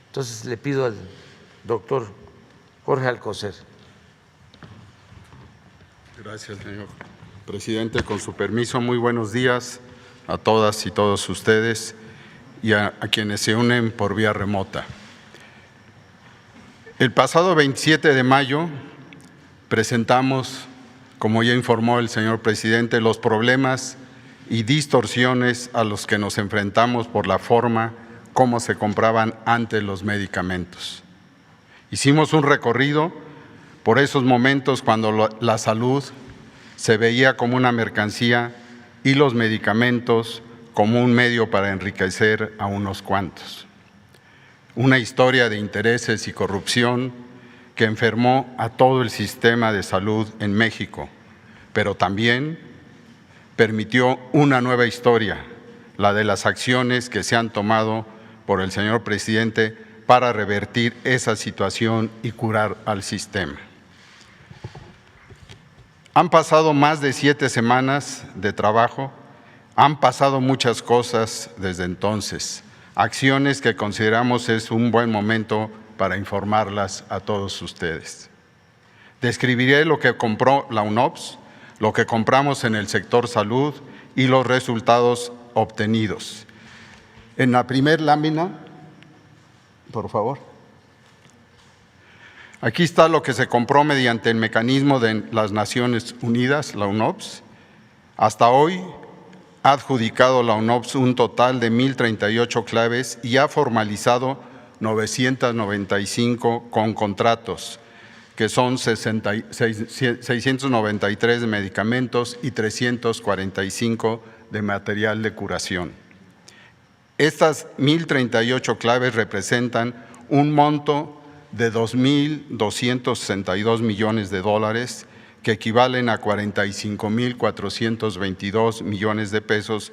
Entonces le pido al doctor Jorge Alcocer. Gracias, señor presidente. Con su permiso, muy buenos días a todas y todos ustedes y a quienes se unen por vía remota. El pasado 27 de mayo presentamos, como ya informó el señor presidente, los problemas y distorsiones a los que nos enfrentamos por la forma como se compraban antes los medicamentos. Hicimos un recorrido por esos momentos cuando la salud se veía como una mercancía y los medicamentos como un medio para enriquecer a unos cuantos. Una historia de intereses y corrupción que enfermó a todo el sistema de salud en México, pero también permitió una nueva historia, la de las acciones que se han tomado por el señor presidente para revertir esa situación y curar al sistema. Han pasado más de 7 semanas de trabajo, han pasado muchas cosas desde entonces, acciones que consideramos es un buen momento para informarlas a todos ustedes. Describiré lo que compró la UNOPS, lo que compramos en el sector salud y los resultados obtenidos. En la primera lámina, por favor. Aquí está lo que se compró mediante el mecanismo de las Naciones Unidas, la UNOPS. Hasta hoy ha adjudicado la UNOPS un total de 1,038 claves y ha formalizado 995 con contratos, que son 693 de medicamentos y 345 de material de curación. Estas 1,038 claves representan un monto de 2,262 millones de dólares, que equivalen a 45,422 millones de pesos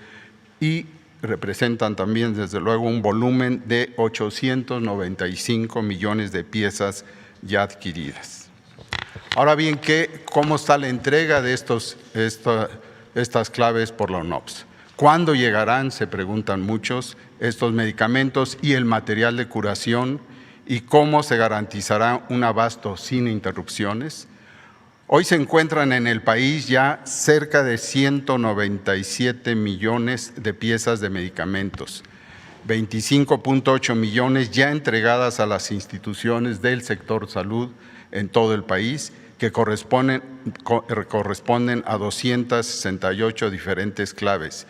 y representan también, desde luego, un volumen de 895 millones de piezas ya adquiridas. Ahora bien, ¿cómo está la entrega de estas claves por la UNOPS? ¿Cuándo llegarán, se preguntan muchos, estos medicamentos y el material de curación? ¿Y cómo se garantizará un abasto sin interrupciones? Hoy se encuentran en el país ya cerca de 197 millones de piezas de medicamentos, 25,8 millones ya entregadas a las instituciones del sector salud en todo el país, que corresponden a 268 diferentes claves,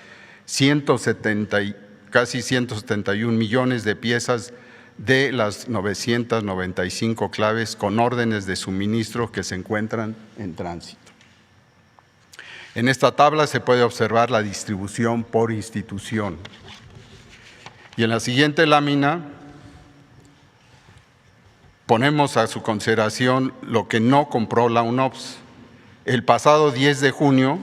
casi 171 millones de piezas de las 995 claves con órdenes de suministro que se encuentran en tránsito. En esta tabla se puede observar la distribución por institución. Y en la siguiente lámina ponemos a su consideración lo que no compró la UNOPS. El pasado 10 de junio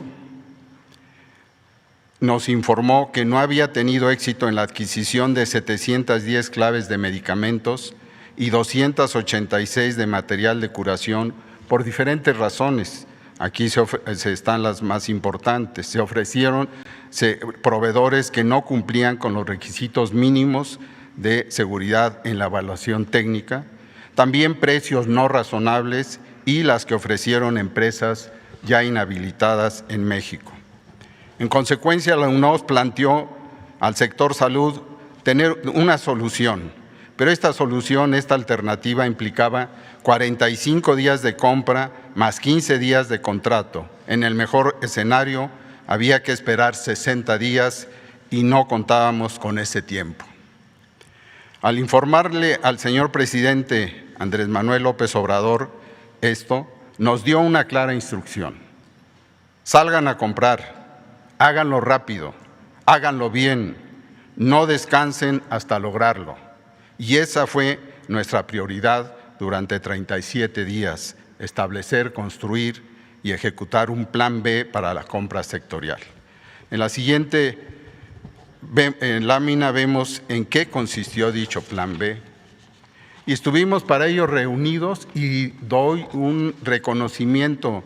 nos informó que no había tenido éxito en la adquisición de 710 claves de medicamentos y 286 de material de curación por diferentes razones. Aquí están las más importantes. Se ofrecieron proveedores que no cumplían con los requisitos mínimos de seguridad en la evaluación técnica, también precios no razonables y las que ofrecieron empresas ya inhabilitadas en México. En consecuencia, la UNOPS planteó al sector salud tener una solución, pero esta alternativa implicaba 45 días de compra más 15 días de contrato. En el mejor escenario, había que esperar 60 días y no contábamos con ese tiempo. Al informarle al señor presidente Andrés Manuel López Obrador esto, nos dio una clara instrucción: salgan a comprar. Háganlo rápido, háganlo bien, no descansen hasta lograrlo. Y esa fue nuestra prioridad durante 37 días, establecer, construir y ejecutar un plan B para la compra sectorial. En la siguiente lámina vemos en qué consistió dicho plan B. Y estuvimos para ello reunidos y doy un reconocimiento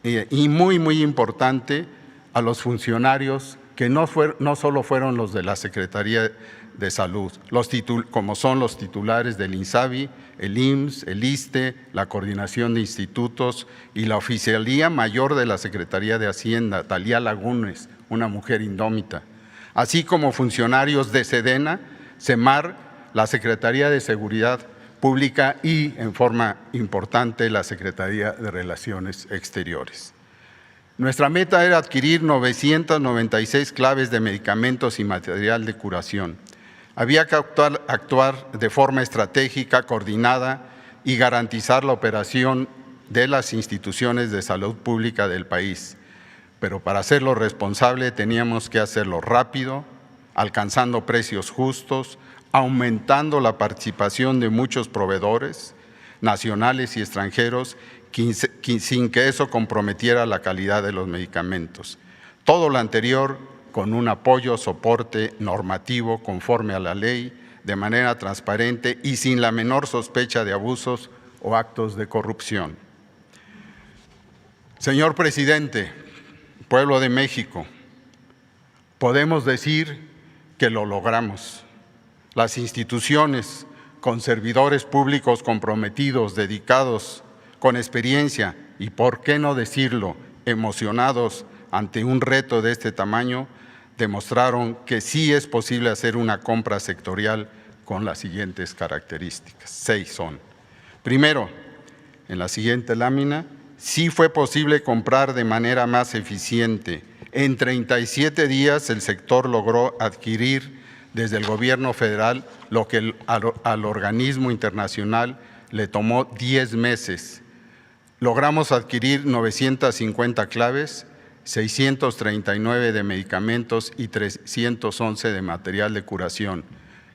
y muy importante a los funcionarios que no solo fueron los de la Secretaría de Salud, como son los titulares del INSABI, el IMSS, el ISSSTE, la Coordinación de Institutos y la Oficialía Mayor de la Secretaría de Hacienda, Talía Lagunes, una mujer indómita, así como funcionarios de SEDENA, SEMAR, la Secretaría de Seguridad Pública y, en forma importante, la Secretaría de Relaciones Exteriores. Nuestra meta era adquirir 996 claves de medicamentos y material de curación. Había que actuar de forma estratégica, coordinada y garantizar la operación de las instituciones de salud pública del país. Pero para hacerlo responsable teníamos que hacerlo rápido, alcanzando precios justos, aumentando la participación de muchos proveedores nacionales y extranjeros sin que eso comprometiera la calidad de los medicamentos. Todo lo anterior con un apoyo, soporte normativo conforme a la ley, de manera transparente y sin la menor sospecha de abusos o actos de corrupción. Señor presidente, pueblo de México, podemos decir que lo logramos. Las instituciones, con servidores públicos comprometidos, dedicados, con experiencia y, por qué no decirlo, emocionados ante un reto de este tamaño, demostraron que sí es posible hacer una compra sectorial con las siguientes características. 6 son. Primero, en la siguiente lámina, sí fue posible comprar de manera más eficiente. En 37 días el sector logró adquirir desde el gobierno federal lo que al organismo internacional le tomó 10 meses. Logramos adquirir 950 claves, 639 de medicamentos y 311 de material de curación.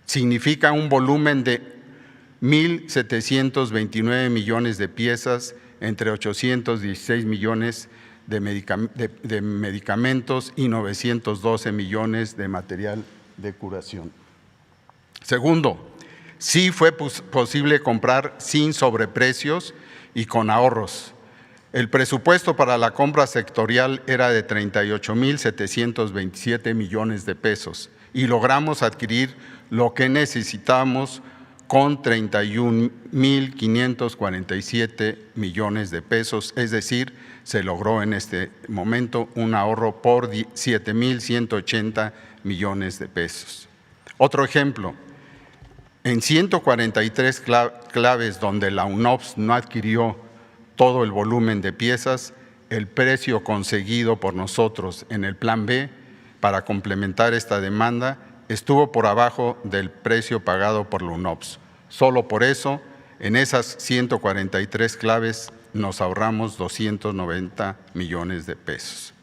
Significa un volumen de 1.729 millones de piezas entre 816 millones de medicamentos y 912 millones de material de curación. Segundo, sí fue posible comprar sin sobreprecios y con ahorros. El presupuesto para la compra sectorial era de 38.727 millones de pesos y logramos adquirir lo que necesitamos con 31.547 millones de pesos, es decir, se logró en este momento un ahorro por 7.180 millones de pesos. Otro ejemplo, en 143 claves donde la UNOPS no adquirió todo el volumen de piezas, el precio conseguido por nosotros en el Plan B para complementar esta demanda estuvo por abajo del precio pagado por la UNOPS. Solo por eso, en esas 143 claves nos ahorramos 290 millones de pesos.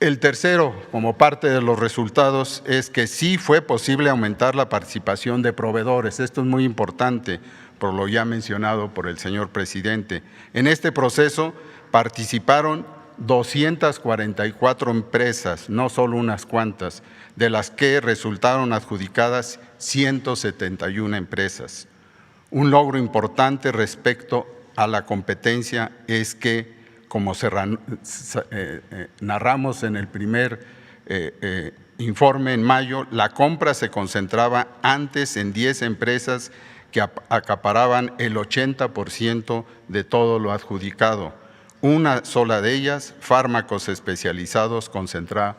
El tercero, como parte de los resultados, es que sí fue posible aumentar la participación de proveedores. Esto es muy importante, por lo ya mencionado por el señor presidente. En este proceso participaron 244 empresas, no solo unas cuantas, de las que resultaron adjudicadas 171 empresas. Un logro importante respecto a la competencia es que, como narramos en el primer informe en mayo, la compra se concentraba antes en 10 empresas que acaparaban el 80% de todo lo adjudicado. Una sola de ellas, fármacos especializados, concentraba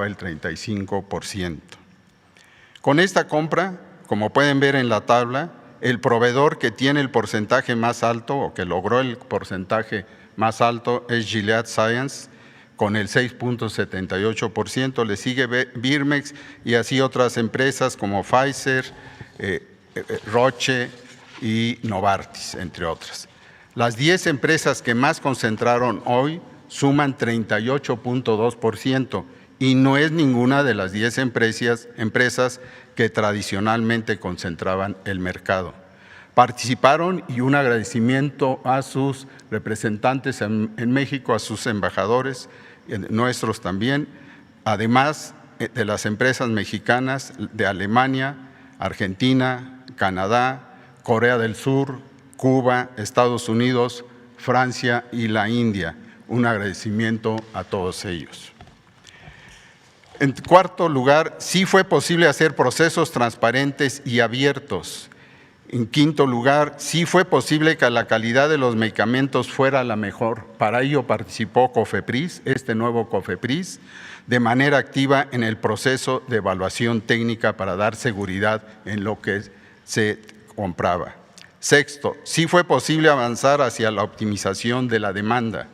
el 35%. Con esta compra, como pueden ver en la tabla, el proveedor que tiene el porcentaje más alto o que logró el porcentaje más alto es Gilead Sciences, con el 6.78%, le sigue Birmex y así otras empresas como Pfizer, Roche y Novartis, entre otras. Las 10 empresas que más concentraron hoy suman 38.2% y no es ninguna de las 10 empresas que tradicionalmente concentraban el mercado. Participaron y un agradecimiento a sus representantes en México, a sus embajadores, nuestros también, además de las empresas mexicanas de Alemania, Argentina, Canadá, Corea del Sur, Cuba, Estados Unidos, Francia y la India. Un agradecimiento a todos ellos. En cuarto lugar, sí fue posible hacer procesos transparentes y abiertos. En quinto lugar, sí fue posible que la calidad de los medicamentos fuera la mejor. Para ello participó COFEPRIS, este nuevo COFEPRIS, de manera activa en el proceso de evaluación técnica para dar seguridad en lo que se compraba. Sexto, sí fue posible avanzar hacia la optimización de la demanda.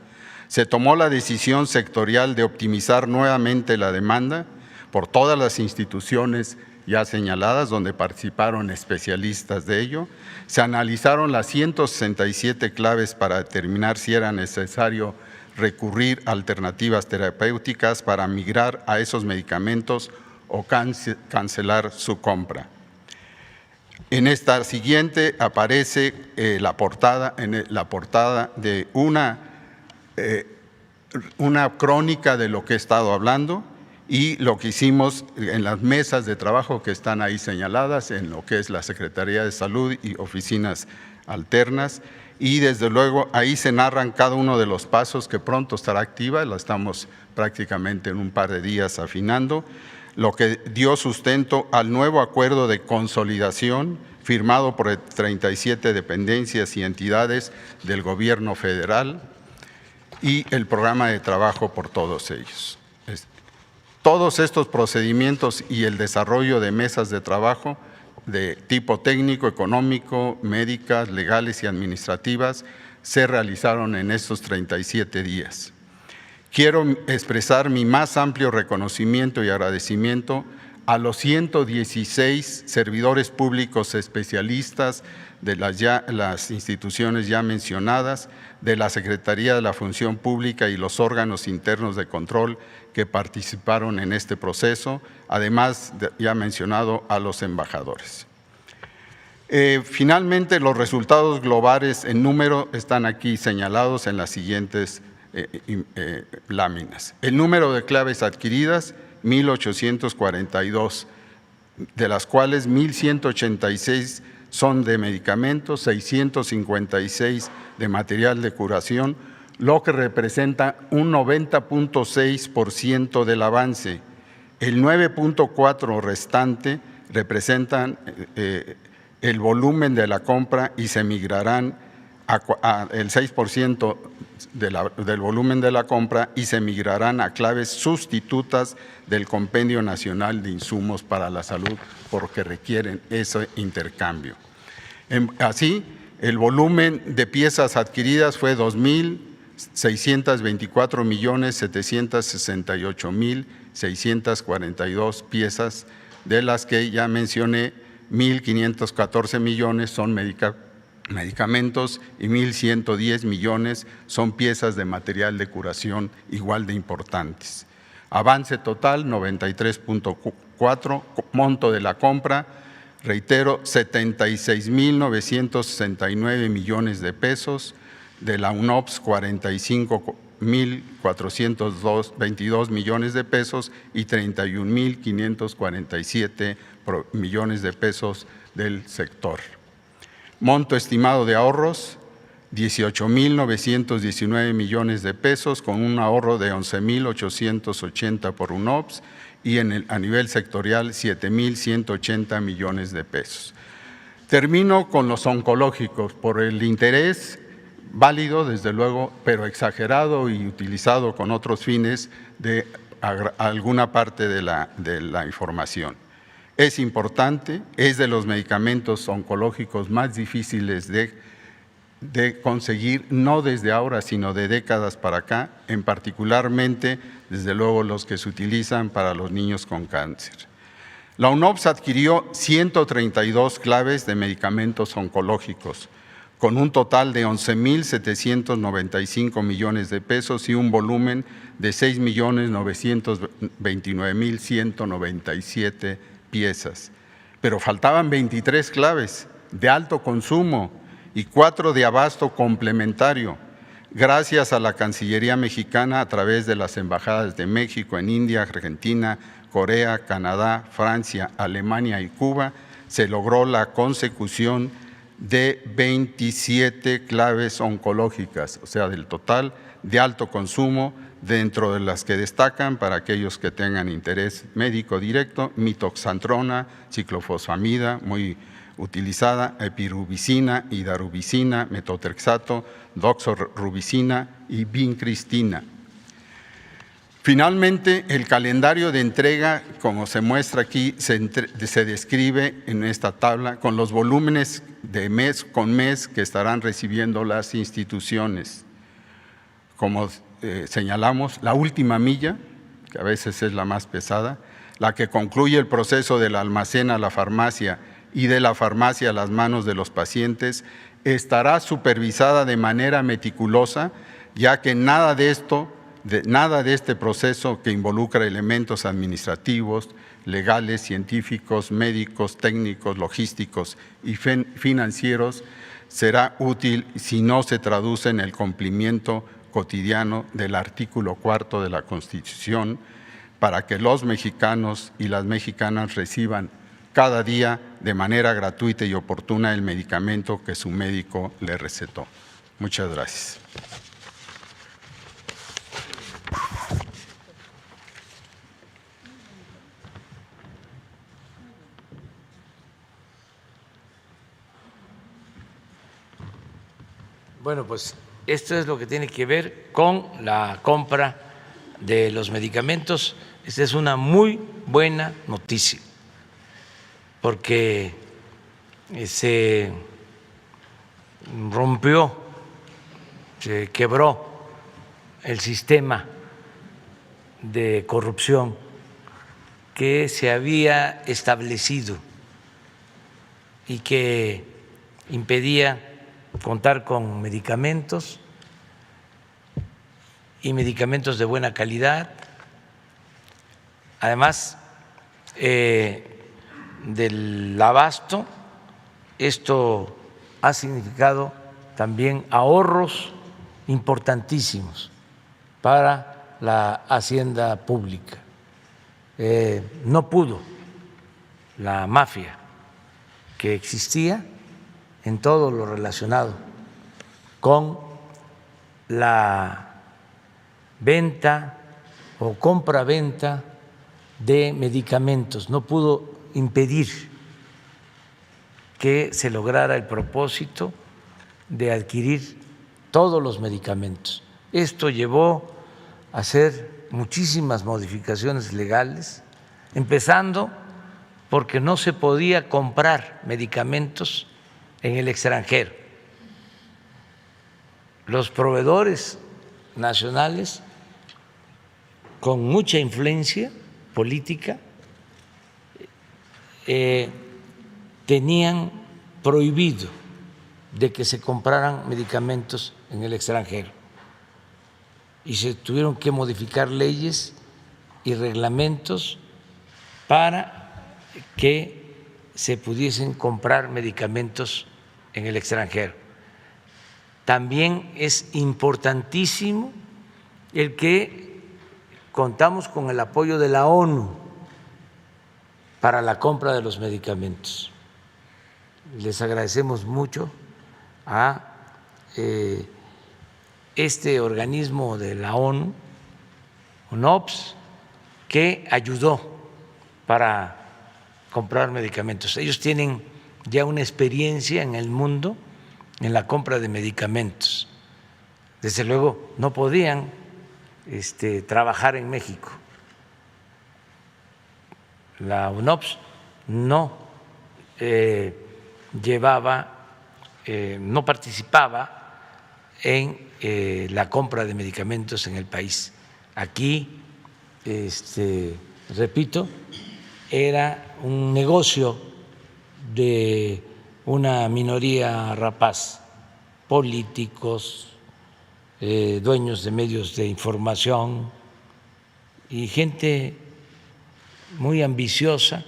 Se tomó la decisión sectorial de optimizar nuevamente la demanda por todas las instituciones ya señaladas, donde participaron especialistas de ello. Se analizaron las 167 claves para determinar si era necesario recurrir a alternativas terapéuticas para migrar a esos medicamentos o cancelar su compra. En esta siguiente aparece la portada de una crónica de lo que he estado hablando y lo que hicimos en las mesas de trabajo que están ahí señaladas, en lo que es la Secretaría de Salud y oficinas alternas. Y desde luego ahí se narran cada uno de los pasos que pronto estará activa, la estamos prácticamente en un par de días afinando, lo que dio sustento al nuevo acuerdo de consolidación firmado por 37 dependencias y entidades del gobierno federal y el programa de trabajo por todos ellos. Todos estos procedimientos y el desarrollo de mesas de trabajo de tipo técnico, económico, médicas, legales y administrativas se realizaron en estos 37 días. Quiero expresar mi más amplio reconocimiento y agradecimiento a los 116 servidores públicos especialistas de las instituciones ya mencionadas, de la Secretaría de la Función Pública y los órganos internos de control que participaron en este proceso, además, ya mencionado, a los embajadores. Finalmente, los resultados globales en número están aquí señalados en las siguientes láminas. El número de claves adquiridas, 1,842, de las cuales 1,186 son de medicamentos, 656 de material de curación, lo que representa un 90.6% del avance. El 9.4% restante representan el volumen de la compra y se migrarán el 6% del volumen de la compra y se migrarán a claves sustitutas del Compendio Nacional de Insumos para la Salud porque requieren ese intercambio. Así, el volumen de piezas adquiridas fue 2,624,768,642 piezas, de las que ya mencioné 1,514 millones son medicamentos y 1,110 millones son piezas de material de curación igual de importantes. Avance total 93.4, monto de la compra, reitero, 76,969 millones de pesos, de la UNOPS 45,422 millones de pesos y 31,547 millones de pesos del sector. Monto estimado de ahorros, 18,919 millones de pesos, con un ahorro de 11,880 por UNOPS y a nivel sectorial 7,180 millones de pesos. Termino con los oncológicos por el interés válido, desde luego, pero exagerado y utilizado con otros fines de alguna parte de la información. Es importante, es de los medicamentos oncológicos más difíciles de conseguir, no desde ahora, sino de décadas para acá, en particularmente, desde luego, los que se utilizan para los niños con cáncer. La UNOPS adquirió 132 claves de medicamentos oncológicos, con un total de 11,795 millones de pesos y un volumen de 6,929,197 piezas. Pero faltaban 23 claves de alto consumo y 4 de abasto complementario. Gracias a la Cancillería mexicana, a través de las embajadas de México en India, Argentina, Corea, Canadá, Francia, Alemania y Cuba, se logró la consecución de 27 claves oncológicas, o sea, del total de alto consumo, dentro de las que destacan, para aquellos que tengan interés médico directo, mitoxantrona, ciclofosfamida, muy utilizada, epirubicina, hidarubicina, metotrexato, doxorubicina y vincristina. Finalmente, el calendario de entrega, como se muestra aquí, se describe en esta tabla con los volúmenes de mes con mes que estarán recibiendo las instituciones. Como señalamos, la última milla, que a veces es la más pesada, la que concluye el proceso del almacén a la farmacia y de la farmacia a las manos de los pacientes, estará supervisada de manera meticulosa, ya que nada de este proceso que involucra elementos administrativos, legales, científicos, médicos, técnicos, logísticos y financieros será útil si no se traduce en el cumplimiento cotidiano del artículo 4 de la Constitución, para que los mexicanos y las mexicanas reciban cada día de manera gratuita y oportuna el medicamento que su médico le recetó. Muchas gracias. Bueno, pues esto es lo que tiene que ver con la compra de los medicamentos. Esta es una muy buena noticia, porque se rompió, se quebró el sistema de corrupción que se había establecido y que impedía contar con medicamentos y medicamentos de buena calidad, además del abasto. Esto ha significado también ahorros importantísimos para la hacienda pública. No pudo la mafia que existía en todo lo relacionado con la venta o compra-venta de medicamentos, no pudo impedir que se lograra el propósito de adquirir todos los medicamentos. Esto llevó a hacer muchísimas modificaciones legales, empezando porque no se podía comprar medicamentos en el extranjero. Los proveedores nacionales con mucha influencia política tenían prohibido de que se compraran medicamentos en el extranjero y se tuvieron que modificar leyes y reglamentos para que se pudiesen comprar medicamentos en el extranjero. También es importantísimo el que contamos con el apoyo de la ONU para la compra de los medicamentos. Les agradecemos mucho a este organismo de la ONU, UNOPS, que ayudó para comprar medicamentos. Ellos tienen ya una experiencia en el mundo en la compra de medicamentos. Desde luego no podían trabajar en México. La UNOPS no no participaba en la compra de medicamentos en el país. Aquí, repito, era un negocio de una minoría rapaz, políticos, dueños de medios de información y gente muy ambiciosa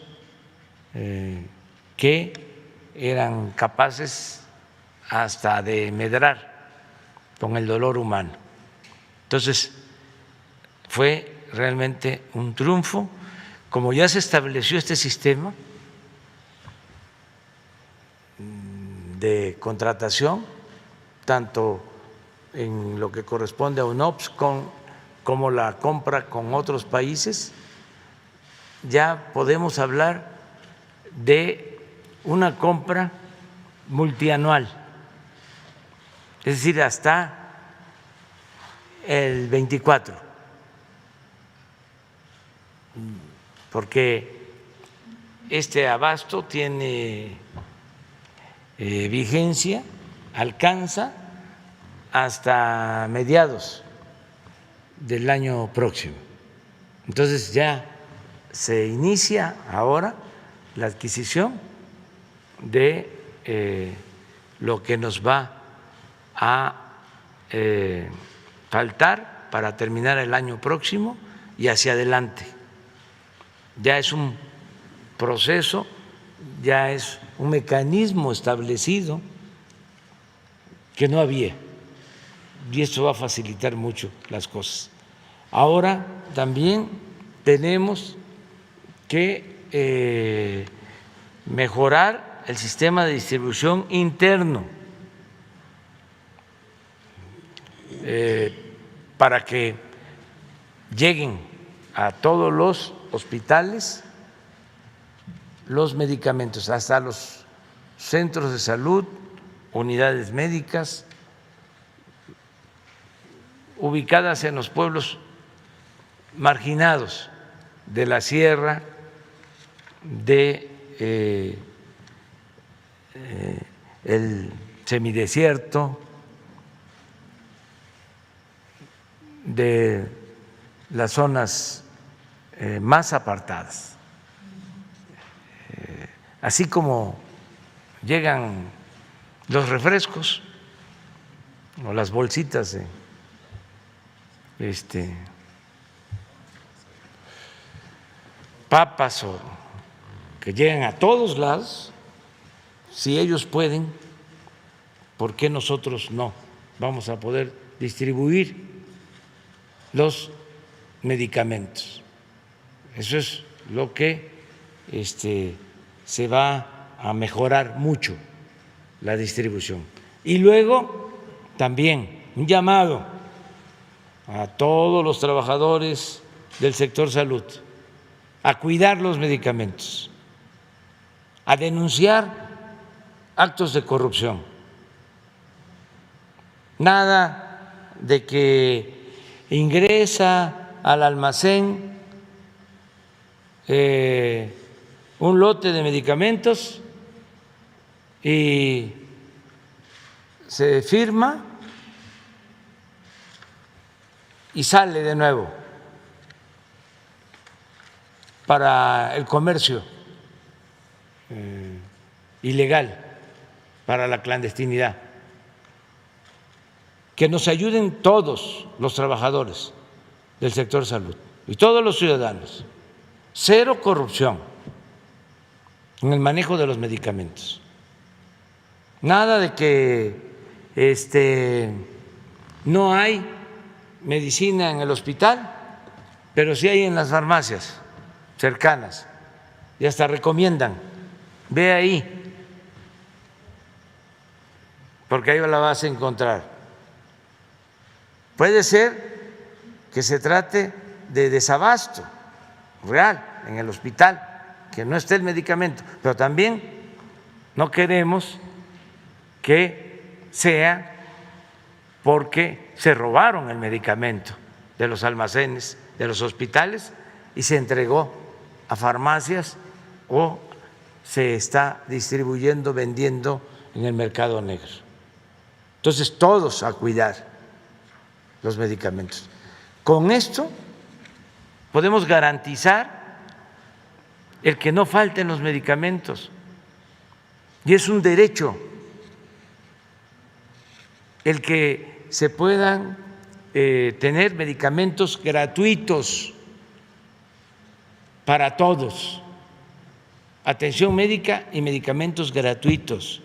que eran capaces hasta de medrar con el dolor humano. Entonces, fue realmente un triunfo. Como ya se estableció este sistema de contratación, tanto en lo que corresponde a UNOPS como la compra con otros países. Ya podemos hablar de una compra multianual, es decir, hasta el 24, porque este abasto tiene vigencia, alcanza hasta mediados del año próximo. Entonces ya se inicia ahora la adquisición de lo que nos va a faltar para terminar el año próximo y hacia adelante. Ya es un proceso, ya es un mecanismo establecido que no había, y esto va a facilitar mucho las cosas. Ahora también tenemos que mejorar el sistema de distribución interno para que lleguen a todos los hospitales los medicamentos, hasta los centros de salud, unidades médicas ubicadas en los pueblos marginados de la sierra, de el semidesierto, de las zonas más apartadas. Así como llegan los refrescos o las bolsitas de papas, o que llegan a todos lados, si ellos pueden, ¿por qué nosotros no vamos a poder distribuir los medicamentos? Eso es lo que se va a mejorar mucho, la distribución. Y luego también un llamado a todos los trabajadores del sector salud a cuidar los medicamentos, a denunciar actos de corrupción. Nada de que ingresa al almacén un lote de medicamentos y se firma y sale de nuevo para el comercio ilegal, para la clandestinidad. Que nos ayuden todos los trabajadores del sector salud y todos los ciudadanos. Cero corrupción en el manejo de los medicamentos. Nada de que no hay medicina en el hospital, pero sí hay en las farmacias cercanas y hasta recomiendan, ve ahí, porque ahí la vas a encontrar. Puede ser que se trate de desabasto real en el hospital, que no esté el medicamento, pero también no queremos que sea porque se robaron el medicamento de los almacenes, de los hospitales, y se entregó a farmacias o se está distribuyendo, vendiendo en el mercado negro. Entonces, todos a cuidar los medicamentos. Con esto podemos garantizar el que no falten los medicamentos, y es un derecho el que se puedan tener medicamentos gratuitos para todos, atención médica y medicamentos gratuitos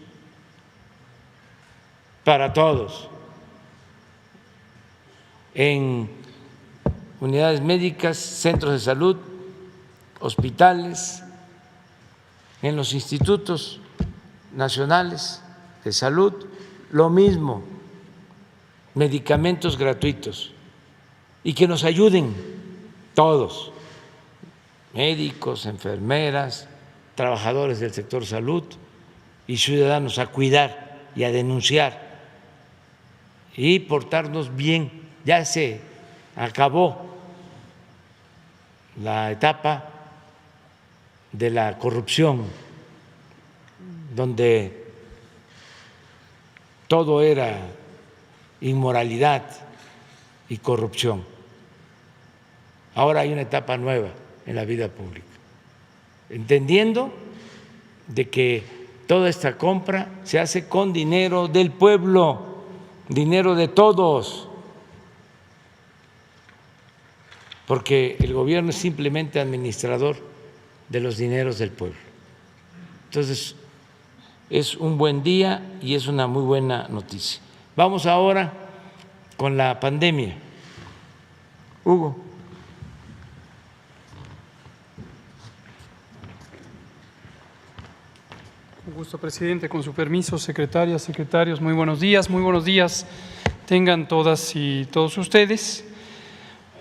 para todos, en unidades médicas, centros de salud, hospitales, en los institutos nacionales de salud, lo mismo, medicamentos gratuitos, y que nos ayuden todos, médicos, enfermeras, trabajadores del sector salud y ciudadanos, a cuidar y a denunciar y portarnos bien. Ya se acabó la etapa de la corrupción, donde todo era inmoralidad y corrupción. Ahora hay una etapa nueva en la vida pública, entendiendo de que toda esta compra se hace con dinero del pueblo, dinero de todos, porque el gobierno es simplemente administrador de los dineros del pueblo. Entonces, es un buen día y es una muy buena noticia. Vamos ahora con la pandemia. Hugo. Un gusto, presidente. Con su permiso, secretarias, secretarios, muy buenos días tengan todas y todos ustedes.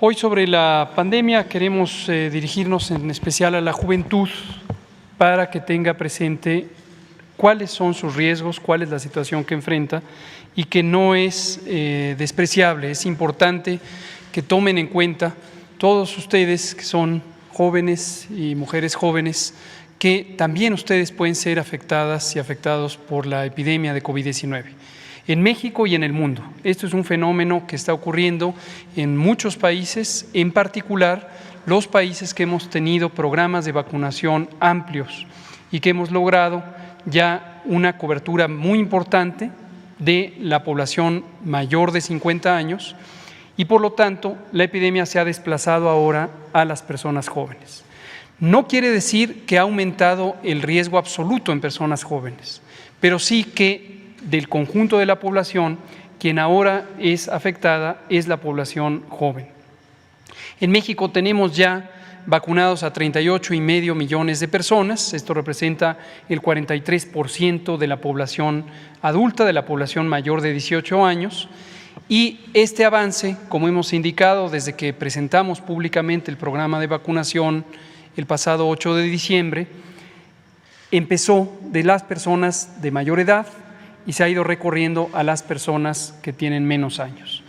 Hoy sobre la pandemia queremos dirigirnos en especial a la juventud para que tenga presente cuáles son sus riesgos, cuál es la situación que enfrenta y que no es despreciable. Es importante que tomen en cuenta todos ustedes que son jóvenes y mujeres jóvenes, que también ustedes pueden ser afectadas y afectados por la epidemia de COVID-19. En México y en el mundo. Esto es un fenómeno que está ocurriendo en muchos países, en particular los países que hemos tenido programas de vacunación amplios y que hemos logrado ya una cobertura muy importante de la población mayor de 50 años y por lo tanto la epidemia se ha desplazado ahora a las personas jóvenes. No quiere decir que ha aumentado el riesgo absoluto en personas jóvenes, pero sí que del conjunto de la población, quien ahora es afectada es la población joven. En México tenemos ya vacunados a 38,5 millones de personas, esto representa el 43% de la población adulta, de la población mayor de 18 años, y este avance, como hemos indicado desde que presentamos públicamente el programa de vacunación el pasado 8 de diciembre, empezó de las personas de mayor edad y se ha ido recorriendo a las personas que tienen menos años.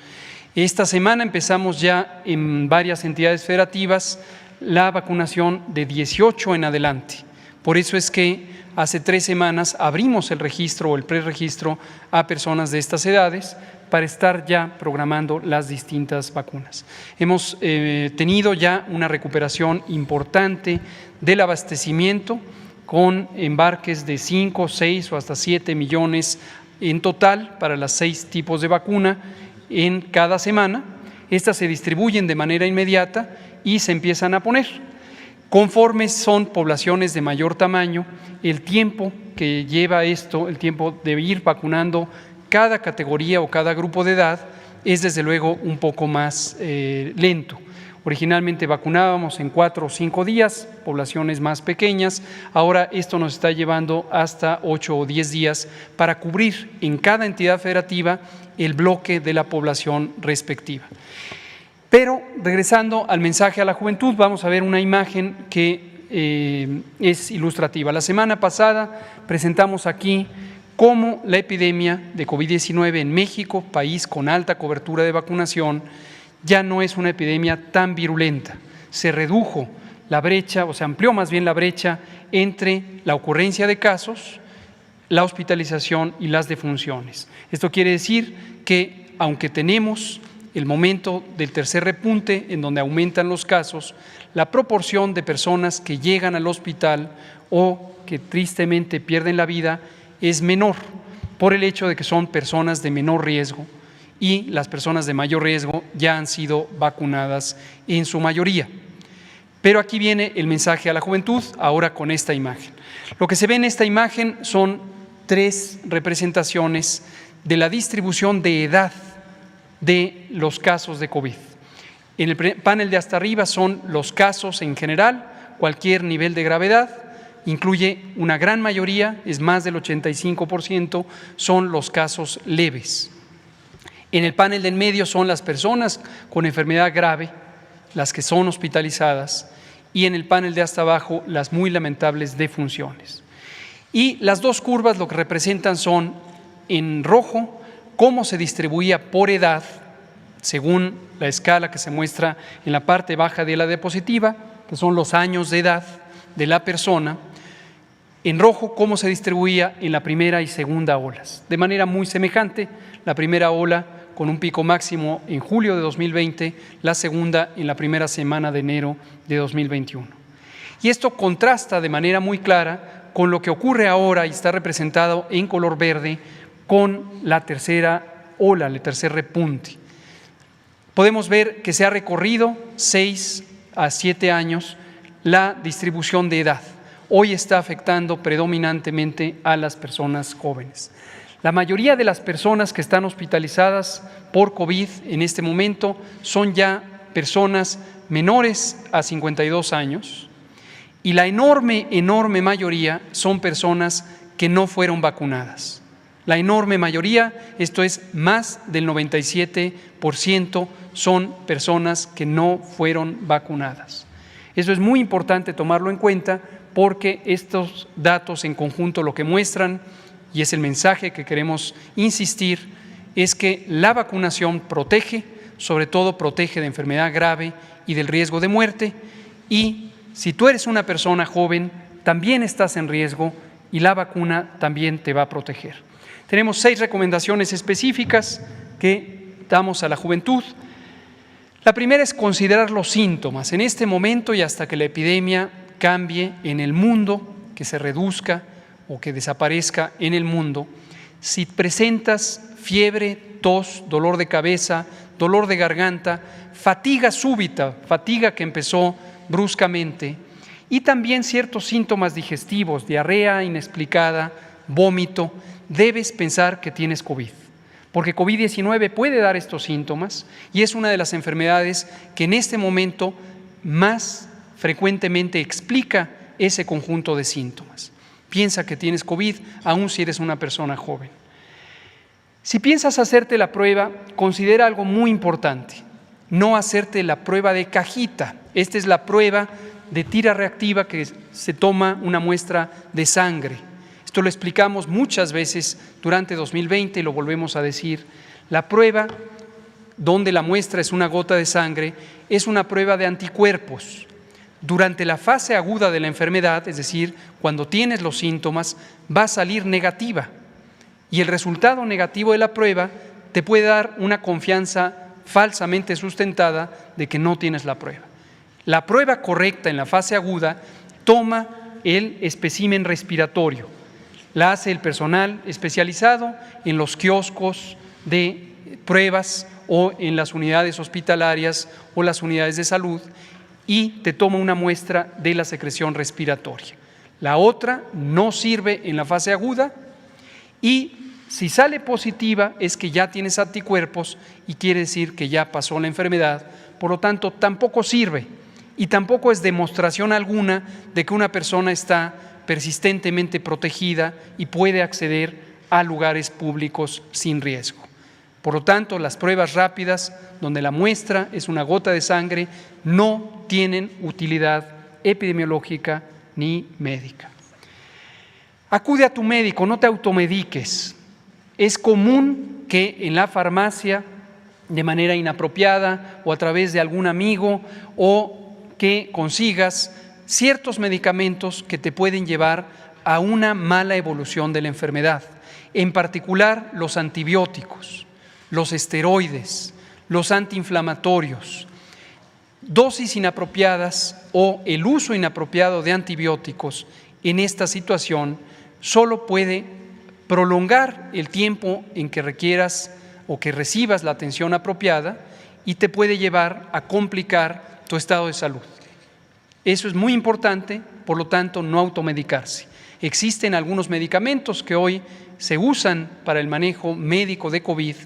Esta semana empezamos ya en varias entidades federativas la vacunación de 18 en adelante. Por eso es que hace 3 semanas abrimos el registro o el preregistro a personas de estas edades para estar ya programando las distintas vacunas. Hemos tenido ya una recuperación importante del abastecimiento, con embarques de 5, 6 o hasta 7 millones en total para las 6 tipos de vacuna en cada semana. Estas se distribuyen de manera inmediata y se empiezan a poner. Conforme son poblaciones de mayor tamaño, el tiempo que lleva esto, el tiempo de ir vacunando cada categoría o cada grupo de edad es desde luego un poco más lento. Originalmente vacunábamos en 4 o 5 días, poblaciones más pequeñas, ahora esto nos está llevando hasta 8 o 10 días para cubrir en cada entidad federativa el bloque de la población respectiva. Pero regresando al mensaje a la juventud, vamos a ver una imagen que es ilustrativa. La semana pasada presentamos aquí cómo la epidemia de COVID-19 en México, país con alta cobertura de vacunación, ya no es una epidemia tan virulenta. Se redujo la brecha, o se amplió más bien la brecha entre la ocurrencia de casos, la hospitalización y las defunciones. Esto quiere decir que, aunque tenemos el momento del tercer repunte en donde aumentan los casos, la proporción de personas que llegan al hospital o que tristemente pierden la vida es menor por el hecho de que son personas de menor riesgo y las personas de mayor riesgo ya han sido vacunadas en su mayoría. Pero aquí viene el mensaje a la juventud, ahora con esta imagen. Lo que se ve en esta imagen son 3 representaciones de la distribución de edad de los casos de COVID. En el panel de hasta arriba son los casos en general, cualquier nivel de gravedad, incluye una gran mayoría, es más del 85%, son los casos leves. En el panel del medio son las personas con enfermedad grave, las que son hospitalizadas, y en el panel de hasta abajo las muy lamentables defunciones. Y las dos curvas lo que representan son, en rojo, cómo se distribuía por edad, según la escala que se muestra en la parte baja de la diapositiva, que son los años de edad de la persona. En rojo, cómo se distribuía en la primera y segunda olas. De manera muy semejante, la primera ola con un pico máximo en julio de 2020, la segunda en la primera semana de enero de 2021. Y esto contrasta de manera muy clara con lo que ocurre ahora y está representado en color verde con la tercera ola, el tercer repunte. Podemos ver que se ha recorrido 6 a 7 años la distribución de edad. Hoy está afectando predominantemente a las personas jóvenes. La mayoría de las personas que están hospitalizadas por COVID en este momento son ya personas menores a 52 años y la enorme mayoría son personas que no fueron vacunadas. La enorme mayoría, esto es más del 97%, son personas que no fueron vacunadas. Eso es muy importante tomarlo en cuenta porque estos datos en conjunto lo que muestran, y es el mensaje que queremos insistir, es que la vacunación protege, sobre todo protege de enfermedad grave y del riesgo de muerte, y si tú eres una persona joven, también estás en riesgo y la vacuna también te va a proteger. Tenemos 6 recomendaciones específicas que damos a la juventud. La primera es considerar los síntomas. En este momento y hasta que la epidemia cambie en el mundo, que se reduzca o que desaparezca en el mundo, si presentas fiebre, tos, dolor de cabeza, dolor de garganta, fatiga súbita, fatiga que empezó bruscamente, y también ciertos síntomas digestivos, diarrea inexplicada, vómito, debes pensar que tienes COVID, porque COVID-19 puede dar estos síntomas y es una de las enfermedades que en este momento más frecuentemente explica ese conjunto de síntomas. Piensa que tienes COVID, aun si eres una persona joven. Si piensas hacerte la prueba, considera algo muy importante, no hacerte la prueba de cajita. Esta es la prueba de tira reactiva que se toma una muestra de sangre. Esto lo explicamos muchas veces durante 2020 y lo volvemos a decir. La prueba donde la muestra es una gota de sangre es una prueba de anticuerpos. Durante la fase aguda de la enfermedad, es decir, cuando tienes los síntomas, va a salir negativa. Y el resultado negativo de la prueba te puede dar una confianza falsamente sustentada de que no tienes la prueba. La prueba correcta en la fase aguda toma el espécimen respiratorio. La hace el personal especializado en los kioscos de pruebas o en las unidades hospitalarias o las unidades de salud y te toma una muestra de la secreción respiratoria. La otra no sirve en la fase aguda y si sale positiva es que ya tienes anticuerpos y quiere decir que ya pasó la enfermedad, por lo tanto tampoco sirve y tampoco es demostración alguna de que una persona está persistentemente protegida y puede acceder a lugares públicos sin riesgo. Por lo tanto, las pruebas rápidas, donde la muestra es una gota de sangre, no tienen utilidad epidemiológica ni médica. Acude a tu médico, no te automediques. Es común que en la farmacia, de manera inapropiada o a través de algún amigo, o que consigas ciertos medicamentos que te pueden llevar a una mala evolución de la enfermedad, en particular los antibióticos, los esteroides, los antiinflamatorios. Dosis inapropiadas o el uso inapropiado de antibióticos en esta situación solo puede prolongar el tiempo en que requieras o que recibas la atención apropiada y te puede llevar a complicar tu estado de salud. Eso es muy importante, por lo tanto, no automedicarse. Existen algunos medicamentos que hoy se usan para el manejo médico de COVID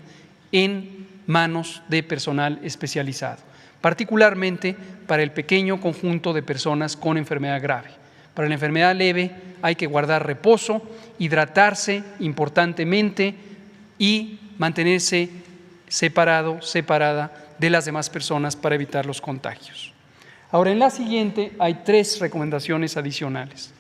en manos de personal especializado, particularmente para el pequeño conjunto de personas con enfermedad grave. Para la enfermedad leve hay que guardar reposo, hidratarse importantemente y mantenerse separada de las demás personas para evitar los contagios. Ahora, en la siguiente hay 3 recomendaciones adicionales.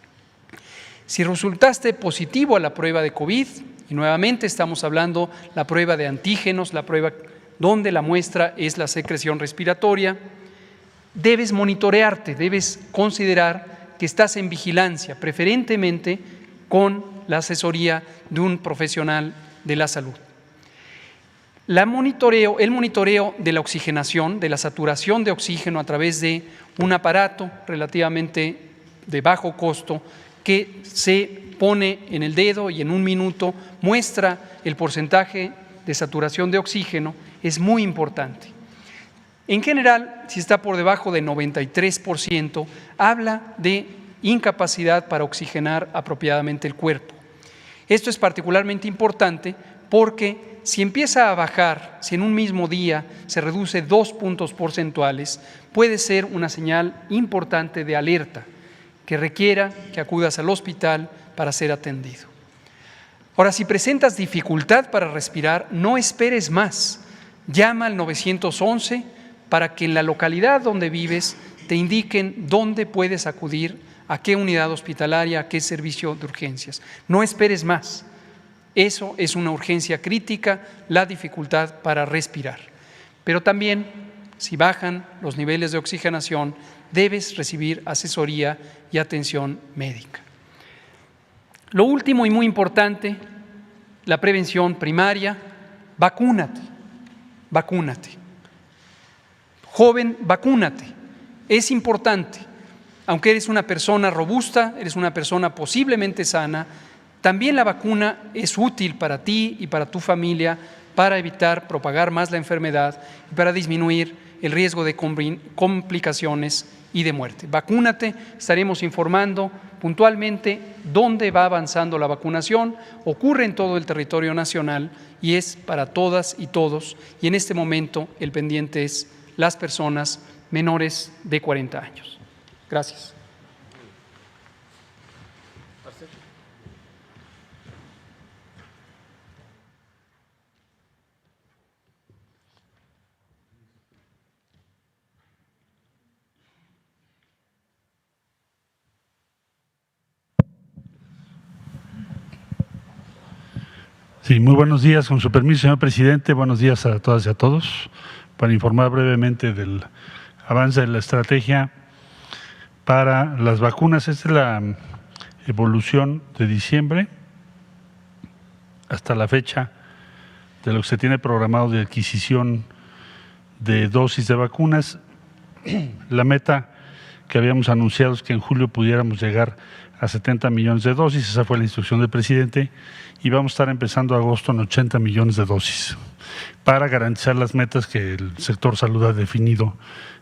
Si resultaste positivo a la prueba de COVID, y nuevamente estamos hablando la prueba de antígenos, la prueba donde la muestra es la secreción respiratoria, debes monitorearte, debes considerar que estás en vigilancia, preferentemente con la asesoría de un profesional de la salud. El monitoreo de la oxigenación, de la saturación de oxígeno a través de un aparato relativamente de bajo costo que se pone en el dedo y en 1 minuto muestra el porcentaje de saturación de oxígeno, es muy importante. En general, si está por debajo de 93%, habla de incapacidad para oxigenar apropiadamente el cuerpo. Esto es particularmente importante porque si empieza a bajar, si en un mismo día se reduce 2 puntos porcentuales, puede ser una señal importante de alerta que requiera que acudas al hospital para ser atendido. Ahora, si presentas dificultad para respirar, no esperes más. Llama al 911 para que en la localidad donde vives te indiquen dónde puedes acudir, a qué unidad hospitalaria, a qué servicio de urgencias. No esperes más. Eso es una urgencia crítica, la dificultad para respirar. Pero también, si bajan los niveles de oxigenación, debes recibir asesoría y atención médica. Lo último y muy importante, la prevención primaria, vacúnate. Joven, vacúnate. Es importante. Aunque eres una persona robusta, eres una persona posiblemente sana, también la vacuna es útil para ti y para tu familia para evitar propagar más la enfermedad y para disminuir el riesgo de complicaciones y de muerte. Vacúnate, estaremos informando puntualmente dónde va avanzando la vacunación, ocurre en todo el territorio nacional y es para todas y todos, y en este momento el pendiente es las personas menores de 40 años. Gracias. Sí, muy buenos días. Con su permiso, señor presidente, buenos días a todas y a todos. Para informar brevemente del avance de la estrategia para las vacunas. Esta es la evolución de diciembre hasta la fecha de lo que se tiene programado de adquisición de dosis de vacunas. La meta que habíamos anunciado es que en julio pudiéramos llegar a 70 millones de dosis, esa fue la instrucción del presidente, y vamos a estar empezando agosto en 80 millones de dosis para garantizar las metas que el sector salud ha definido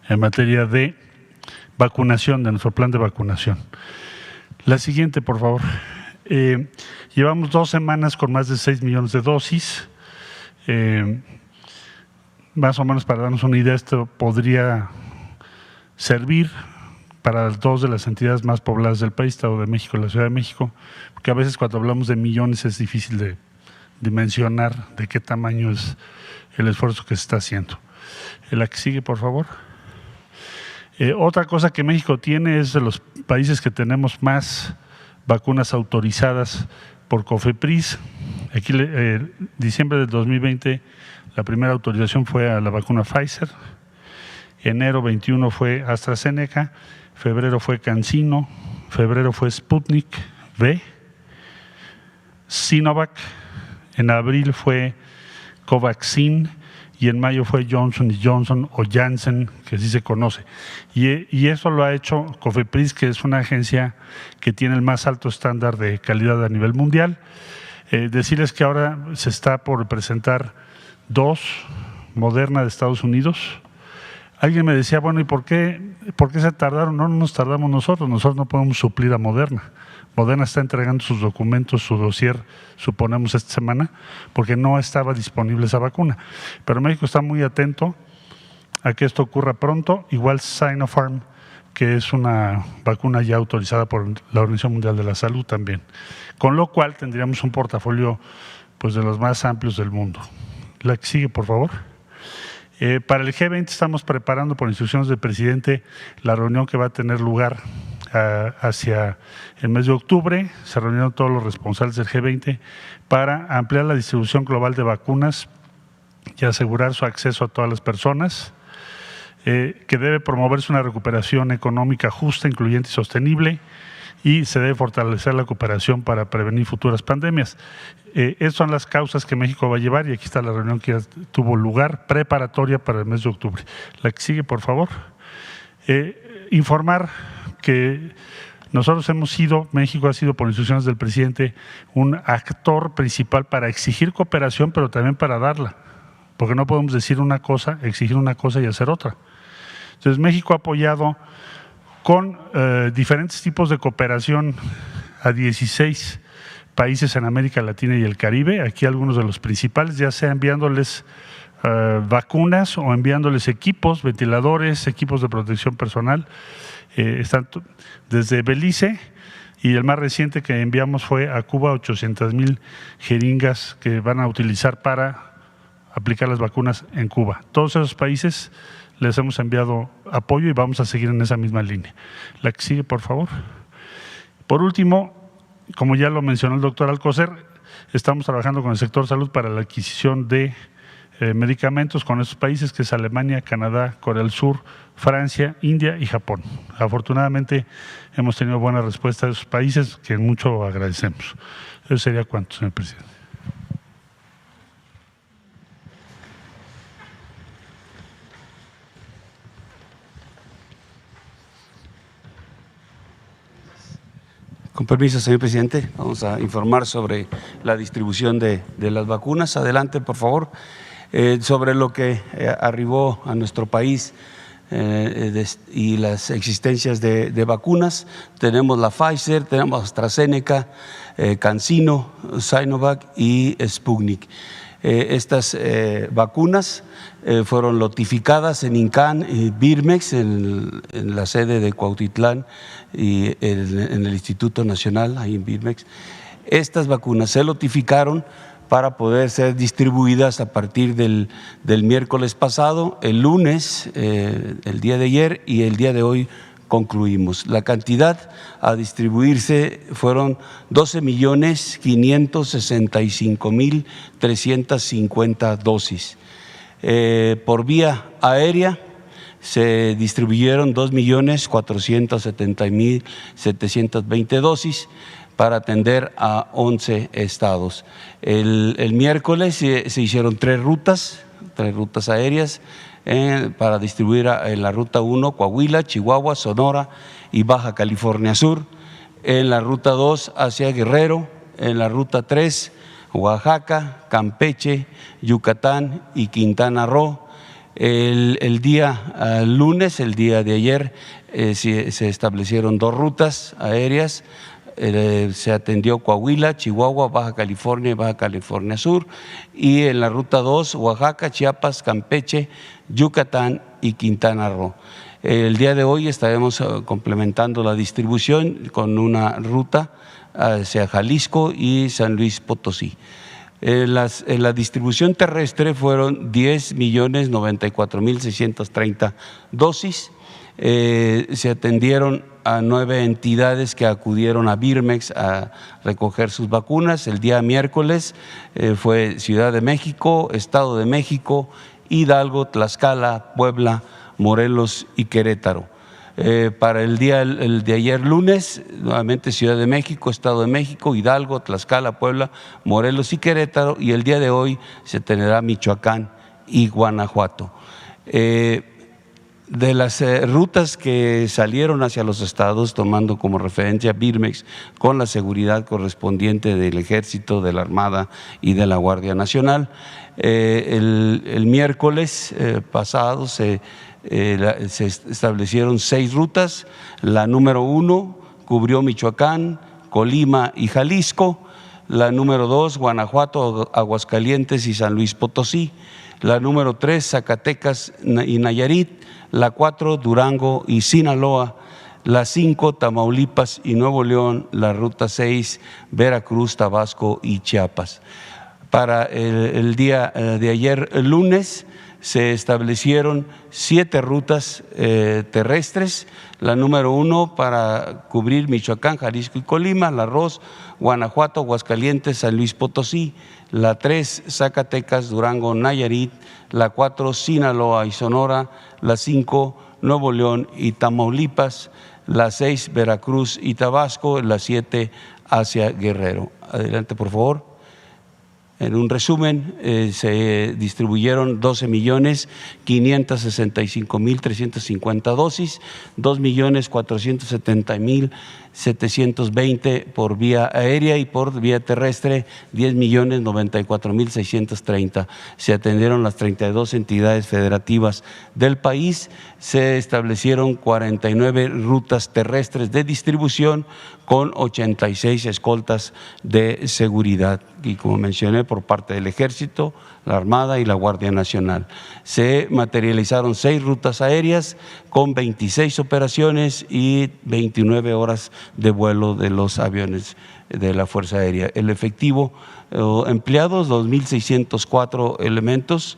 en materia de vacunación, de nuestro plan de vacunación. La siguiente, por favor. Llevamos 2 semanas con más de 6 millones de dosis. Más o menos para darnos una idea, esto podría servir para 2 de las entidades más pobladas del país, Estado de México y la Ciudad de México, porque a veces cuando hablamos de millones es difícil de dimensionar de qué tamaño es el esfuerzo que se está haciendo. La que sigue, por favor. Otra cosa que México tiene es de los países que tenemos más vacunas autorizadas por COFEPRIS. Aquí, diciembre del 2020, la primera autorización fue a la vacuna Pfizer, enero 21 fue AstraZeneca, febrero fue CanSino, febrero fue Sputnik V, Sinovac, en abril fue Covaxin y en mayo fue Johnson & Johnson o Janssen, que así se conoce. Y eso lo ha hecho COFEPRIS, que es una agencia que tiene el más alto estándar de calidad a nivel mundial. Decirles que ahora se está por presentar 2, Moderna de Estados Unidos. Alguien me decía, bueno, ¿y por qué se tardaron? No nos tardamos nosotros no podemos suplir a Moderna. Moderna está entregando sus documentos, su dossier, suponemos esta semana, porque no estaba disponible esa vacuna. Pero México está muy atento a que esto ocurra pronto. Igual Sinopharm que es una vacuna ya autorizada por la Organización Mundial de la Salud también. Con lo cual tendríamos un portafolio pues, de los más amplios del mundo. La que sigue, por favor. Para el G20 estamos preparando por instrucciones del presidente la reunión que va a tener lugar hacia el mes de octubre. Se reunieron todos los responsables del G20 para ampliar la distribución global de vacunas y asegurar su acceso a todas las personas, que debe promoverse una recuperación económica justa, incluyente y sostenible, y se debe fortalecer la cooperación para prevenir futuras pandemias. Estas son las causas que México va a llevar y aquí está la reunión que ya tuvo lugar preparatoria para el mes de octubre. La que sigue, por favor. Informar que nosotros México ha sido por instrucciones del presidente un actor principal para exigir cooperación, pero también para darla, porque no podemos decir una cosa, exigir una cosa y hacer otra. Entonces México ha apoyado con diferentes tipos de cooperación a 16 países en América Latina y el Caribe, aquí algunos de los principales, ya sea enviándoles vacunas o enviándoles equipos, ventiladores, equipos de protección personal, están desde Belice, y el más reciente que enviamos fue a Cuba 800,000 jeringas que van a utilizar para aplicar las vacunas en Cuba. Todos esos países les hemos enviado apoyo y vamos a seguir en esa misma línea. La que sigue, por favor. Por último, como ya lo mencionó el doctor Alcocer, estamos trabajando con el sector salud para la adquisición de medicamentos con estos países, que es Alemania, Canadá, Corea del Sur, Francia, India y Japón. Afortunadamente hemos tenido buena respuesta de esos países, que mucho agradecemos. Eso sería cuanto, señor presidente. Con permiso, señor presidente, vamos a informar sobre la distribución de las vacunas. Adelante, por favor. Sobre lo que arribó a nuestro país y las existencias de vacunas, tenemos la Pfizer, tenemos AstraZeneca, CanSino, Sinovac y Sputnik. Estas vacunas fueron notificadas en INCAN y Birmex, en la sede de Cuautitlán y en el Instituto Nacional, ahí en Birmex. Estas vacunas se notificaron para poder ser distribuidas a partir del miércoles pasado. El lunes, el día de ayer y el día de hoy concluimos. La cantidad a distribuirse fueron 12.565.350 dosis. Por vía aérea se distribuyeron 2.470.720 dosis para atender a 11 estados. El miércoles se hicieron tres rutas aéreas para distribuir en la ruta 1, Coahuila, Chihuahua, Sonora y Baja California Sur, en la ruta 2 hacia Guerrero, en la ruta 3, Oaxaca, Campeche, Yucatán y Quintana Roo. El día lunes, el día de ayer, se establecieron dos rutas aéreas. Se atendió Coahuila, Chihuahua, Baja California y Baja California Sur, y en la ruta 2, Oaxaca, Chiapas, Campeche, Yucatán y Quintana Roo. El día de hoy estaremos complementando la distribución con una ruta hacia Jalisco y San Luis Potosí. En la distribución terrestre fueron 10.094.630 dosis. Se atendieron a 9 entidades que acudieron a Birmex a recoger sus vacunas. El día miércoles fue Ciudad de México, Estado de México, Hidalgo, Tlaxcala, Puebla, Morelos y Querétaro. Para el de ayer lunes, nuevamente Ciudad de México, Estado de México, Hidalgo, Tlaxcala, Puebla, Morelos y Querétaro, y el día de hoy se tendrá Michoacán y Guanajuato. De las rutas que salieron hacia los estados, tomando como referencia Birmex, con la seguridad correspondiente del Ejército, de la Armada y de la Guardia Nacional, el miércoles pasado se establecieron 6 rutas. La número 1 cubrió Michoacán, Colima y Jalisco. La número 2, Guanajuato, Aguascalientes y San Luis Potosí. La número 3, Zacatecas y Nayarit. La 4, Durango y Sinaloa. la 5 Tamaulipas y Nuevo León, la ruta 6 Veracruz, Tabasco y Chiapas. Para el día de ayer, el lunes, se establecieron 7 rutas terrestres, la número 1 para cubrir Michoacán, Jalisco y Colima, la 2 Guanajuato, Aguascalientes, San Luis Potosí, la 3 Zacatecas, Durango, Nayarit, la 4 Sinaloa y Sonora, la 5 Nuevo León y Tamaulipas, la 6 Veracruz y Tabasco, la 7 hacia Guerrero. Adelante, por favor. En un resumen, se distribuyeron 12.565.350 dosis, 2.470.720 por vía aérea y por vía terrestre 10.094.630. Se atendieron las 32 entidades federativas del país, se establecieron 49 rutas terrestres de distribución con 86 escoltas de seguridad y, como mencioné, por parte del Ejército, la Armada y la Guardia Nacional. Se materializaron 6 rutas aéreas con 26 operaciones y 29 horas de vuelo de los aviones de la Fuerza Aérea. El efectivo empleados, 2.604 elementos,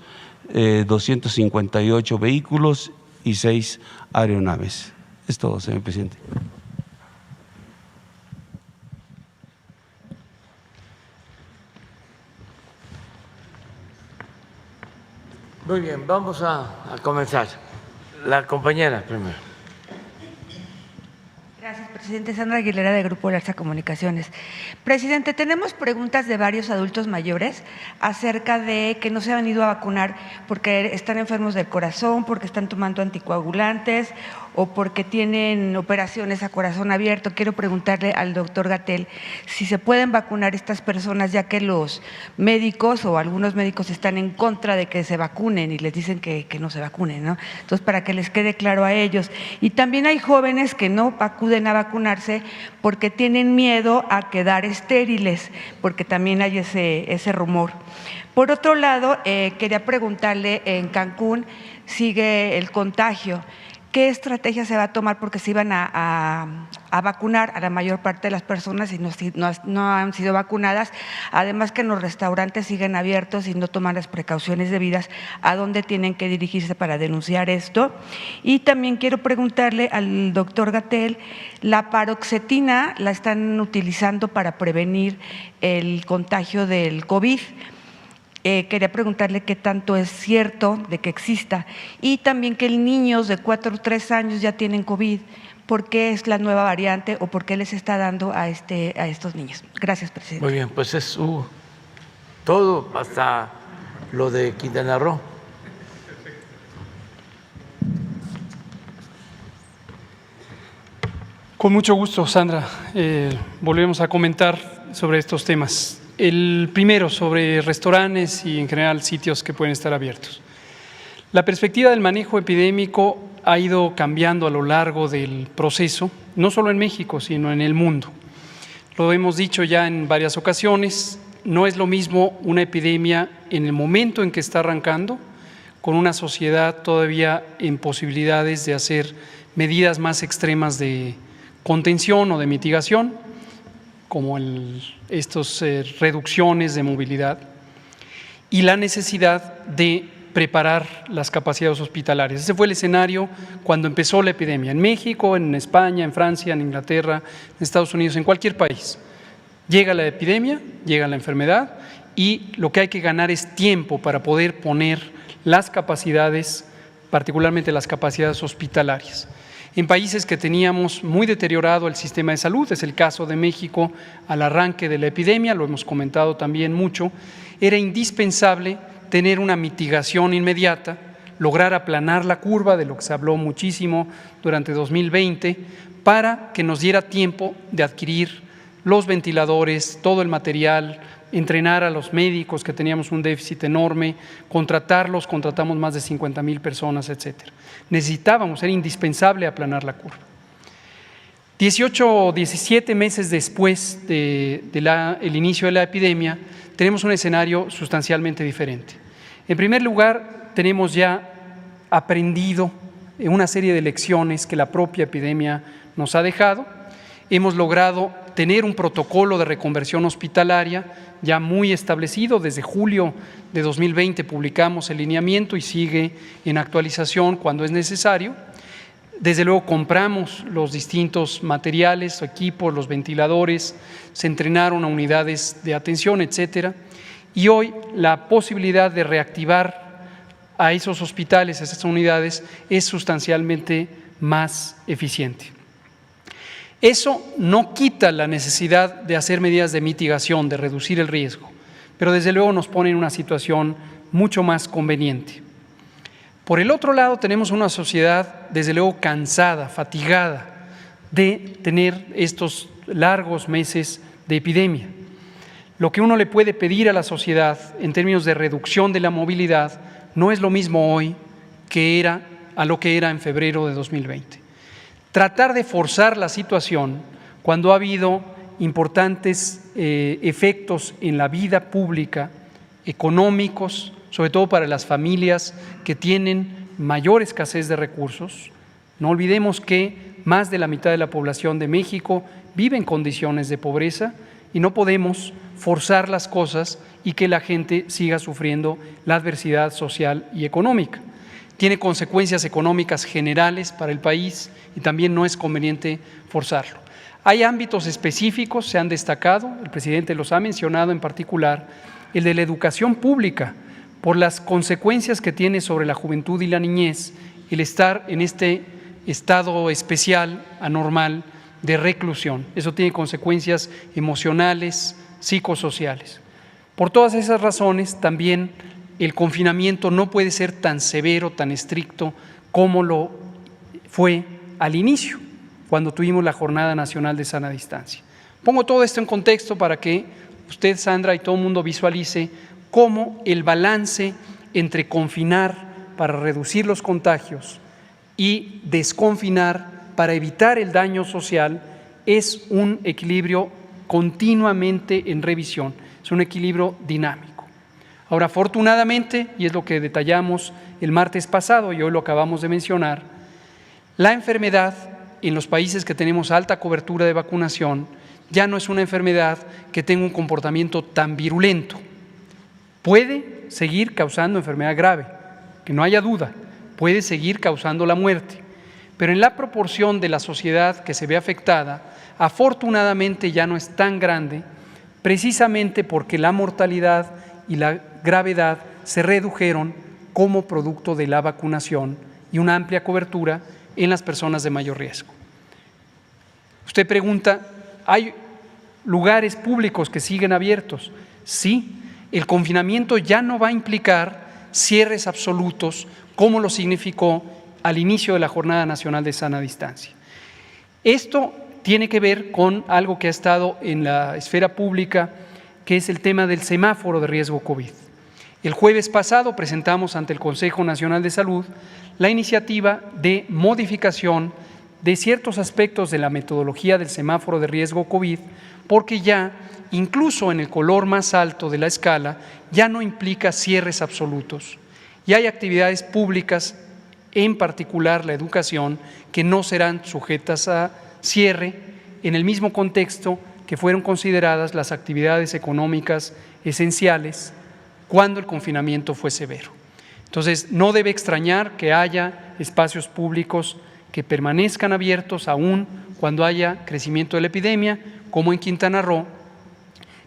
258 vehículos y 6 aeronaves. Es todo, señor presidente. Muy bien, vamos a comenzar. La compañera primero. Gracias, presidente. Sandra Aguilera, de Grupo Larsa Comunicaciones. Presidente, tenemos preguntas de varios adultos mayores acerca de que no se han ido a vacunar porque están enfermos del corazón, porque están tomando anticoagulantes o porque tienen operaciones a corazón abierto. Quiero preguntarle al doctor Gatell si se pueden vacunar estas personas, ya que los médicos o algunos médicos están en contra de que se vacunen y les dicen que no se vacunen, ¿no? Entonces, para que les quede claro a ellos. Y también hay jóvenes que no acuden a vacunarse porque tienen miedo a quedar estériles, porque también hay ese rumor. Por otro lado, quería preguntarle, en Cancún sigue el contagio. ¿Qué estrategia se va a tomar? Porque se iban a vacunar a la mayor parte de las personas y no han sido vacunadas. Además que en los restaurantes siguen abiertos y no toman las precauciones debidas. ¿A dónde tienen que dirigirse para denunciar esto? Y también quiero preguntarle al doctor Gatell, la paroxetina la están utilizando para prevenir el contagio del COVID. Quería preguntarle qué tanto es cierto de que exista y también que niños de 4 o 3 años ya tienen COVID. ¿Por qué es la nueva variante o por qué les está dando a estos niños? Gracias, presidente. Muy bien, pues es todo, hasta lo de Quintana Roo. Con mucho gusto, Sandra. Volvemos a comentar sobre estos temas. El primero, sobre restaurantes y en general sitios que pueden estar abiertos. La perspectiva del manejo epidémico ha ido cambiando a lo largo del proceso, no solo en México, sino en el mundo. Lo hemos dicho ya en varias ocasiones, no es lo mismo una epidemia en el momento en que está arrancando, con una sociedad todavía en posibilidades de hacer medidas más extremas de contención o de mitigación, como estas reducciones de movilidad, y la necesidad de preparar las capacidades hospitalarias. Ese fue el escenario cuando empezó la epidemia, en México, en España, en Francia, en Inglaterra, en Estados Unidos, en cualquier país. Llega la epidemia, llega la enfermedad y lo que hay que ganar es tiempo para poder poner las capacidades, particularmente las capacidades hospitalarias. En países que teníamos muy deteriorado el sistema de salud, es el caso de México al arranque de la epidemia, lo hemos comentado también mucho, era indispensable tener una mitigación inmediata, lograr aplanar la curva, de lo que se habló muchísimo durante 2020, para que nos diera tiempo de adquirir los ventiladores, todo el material, entrenar a los médicos, que teníamos un déficit enorme, contratamos más de 50,000 personas, etcétera. Necesitábamos, era indispensable aplanar la curva. 18 o 17 meses después del inicio de la epidemia, tenemos un escenario sustancialmente diferente. En primer lugar, tenemos ya aprendido una serie de lecciones que la propia epidemia nos ha dejado. Hemos logrado tener un protocolo de reconversión hospitalaria ya muy establecido. Desde julio de 2020 publicamos el lineamiento y sigue en actualización cuando es necesario. Desde luego compramos los distintos materiales, equipos, los ventiladores, se entrenaron a unidades de atención, etcétera. Y hoy la posibilidad de reactivar a esos hospitales, a esas unidades, es sustancialmente más eficiente. Eso no quita la necesidad de hacer medidas de mitigación, de reducir el riesgo, pero desde luego nos pone en una situación mucho más conveniente. Por el otro lado, tenemos una sociedad desde luego cansada, fatigada de tener estos largos meses de epidemia. Lo que uno le puede pedir a la sociedad en términos de reducción de la movilidad no es lo mismo hoy a lo que era en febrero de 2020. Tratar de forzar la situación cuando ha habido importantes efectos en la vida pública, económicos, sobre todo para las familias que tienen mayor escasez de recursos. No olvidemos que más de la mitad de la población de México vive en condiciones de pobreza y no podemos forzar las cosas y que la gente siga sufriendo la adversidad social y económica. Tiene consecuencias económicas generales para el país y también no es conveniente forzarlo. Hay ámbitos específicos, se han destacado, el presidente los ha mencionado en particular, el de la educación pública, por las consecuencias que tiene sobre la juventud y la niñez el estar en este estado especial, anormal, de reclusión. Eso tiene consecuencias emocionales, psicosociales. Por todas esas razones, también el confinamiento no puede ser tan severo, tan estricto como lo fue al inicio, cuando tuvimos la Jornada Nacional de Sana Distancia. Pongo todo esto en contexto para que usted, Sandra, y todo el mundo visualice cómo el balance entre confinar para reducir los contagios y desconfinar para evitar el daño social es un equilibrio continuamente en revisión, es un equilibrio dinámico. Ahora, afortunadamente, y es lo que detallamos el martes pasado y hoy lo acabamos de mencionar, la enfermedad en los países que tenemos alta cobertura de vacunación ya no es una enfermedad que tenga un comportamiento tan virulento. Puede seguir causando enfermedad grave, que no haya duda, puede seguir causando la muerte, pero en la proporción de la sociedad que se ve afectada, afortunadamente ya no es tan grande, precisamente porque la mortalidad y la gravedad se redujeron como producto de la vacunación y una amplia cobertura en las personas de mayor riesgo. Usted pregunta, ¿hay lugares públicos que siguen abiertos? Sí, el confinamiento ya no va a implicar cierres absolutos como lo significó al inicio de la Jornada Nacional de Sana Distancia. Esto tiene que ver con algo que ha estado en la esfera pública, que es el tema del semáforo de riesgo COVID. El jueves pasado presentamos ante el Consejo Nacional de Salud la iniciativa de modificación de ciertos aspectos de la metodología del semáforo de riesgo COVID, porque ya, incluso en el color más alto de la escala, ya no implica cierres absolutos. Y hay actividades públicas, en particular la educación, que no serán sujetas a cierre en el mismo contexto que fueron consideradas las actividades económicas esenciales cuando el confinamiento fue severo. Entonces, no debe extrañar que haya espacios públicos que permanezcan abiertos aún cuando haya crecimiento de la epidemia, como en Quintana Roo,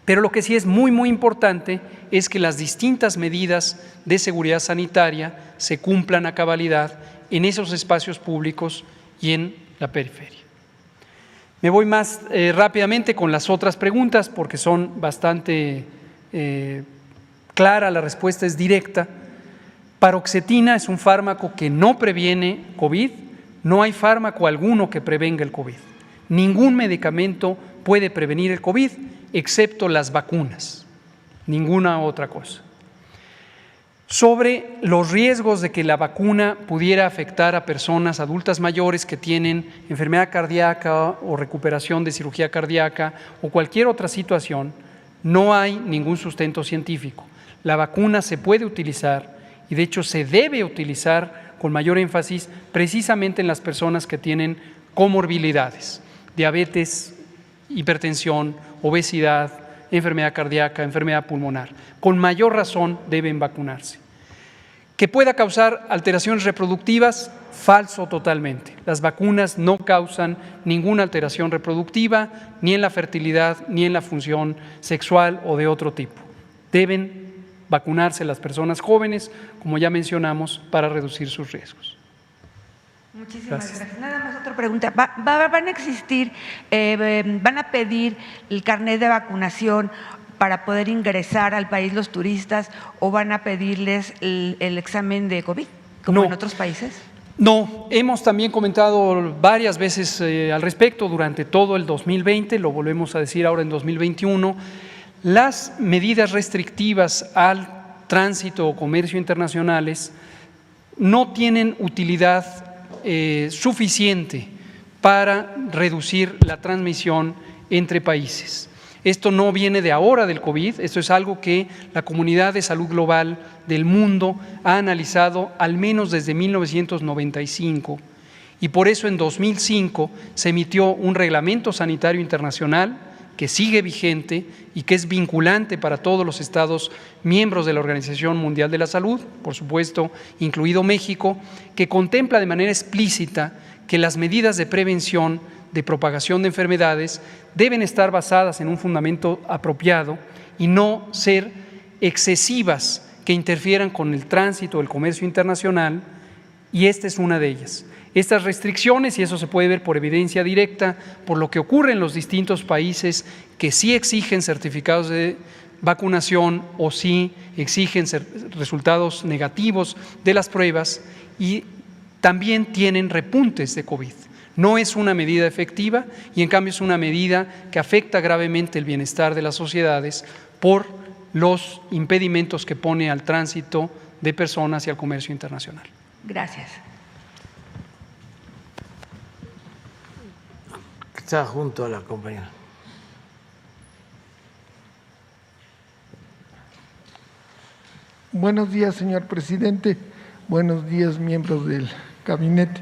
pero lo que sí es muy, muy importante es que las distintas medidas de seguridad sanitaria se cumplan a cabalidad en esos espacios públicos y en la periferia. Me voy más rápidamente con las otras preguntas porque son bastante claras, la respuesta es directa. Paroxetina es un fármaco que no previene COVID, no hay fármaco alguno que prevenga el COVID. Ningún medicamento puede prevenir el COVID excepto las vacunas, ninguna otra cosa. Sobre los riesgos de que la vacuna pudiera afectar a personas adultas mayores que tienen enfermedad cardíaca o recuperación de cirugía cardíaca o cualquier otra situación, no hay ningún sustento científico. La vacuna se puede utilizar y de hecho se debe utilizar con mayor énfasis precisamente en las personas que tienen comorbilidades, diabetes, hipertensión, obesidad, enfermedad cardíaca, enfermedad pulmonar. Con mayor razón deben vacunarse. ¿Que pueda causar alteraciones reproductivas? Falso totalmente. Las vacunas no causan ninguna alteración reproductiva, ni en la fertilidad, ni en la función sexual o de otro tipo. Deben vacunarse las personas jóvenes, como ya mencionamos, para reducir sus riesgos. Muchísimas gracias. Nada más otra pregunta. ¿Van a existir, van a pedir el carnet de vacunación para poder ingresar al país los turistas o van a pedirles el examen de COVID, como en otros países? No, hemos también comentado varias veces al respecto durante todo el 2020, lo volvemos a decir ahora en 2021. Las medidas restrictivas al tránsito o comercio internacionales no tienen utilidad suficiente para reducir la transmisión entre países. Esto no viene de ahora del COVID, esto es algo que la comunidad de salud global del mundo ha analizado al menos desde 1995 y por eso en 2005 se emitió un reglamento sanitario internacional que sigue vigente y que es vinculante para todos los estados miembros de la Organización Mundial de la Salud, por supuesto, incluido México, que contempla de manera explícita que las medidas de prevención de propagación de enfermedades deben estar basadas en un fundamento apropiado y no ser excesivas que interfieran con el tránsito o el comercio internacional, y esta es una de ellas. Estas restricciones, y eso se puede ver por evidencia directa, por lo que ocurre en los distintos países que sí exigen certificados de vacunación o sí exigen resultados negativos de las pruebas y también tienen repuntes de COVID. No es una medida efectiva y en cambio es una medida que afecta gravemente el bienestar de las sociedades por los impedimentos que pone al tránsito de personas y al comercio internacional. Gracias. Está junto a la compañera. Buenos días, señor presidente. Buenos días, miembros del gabinete.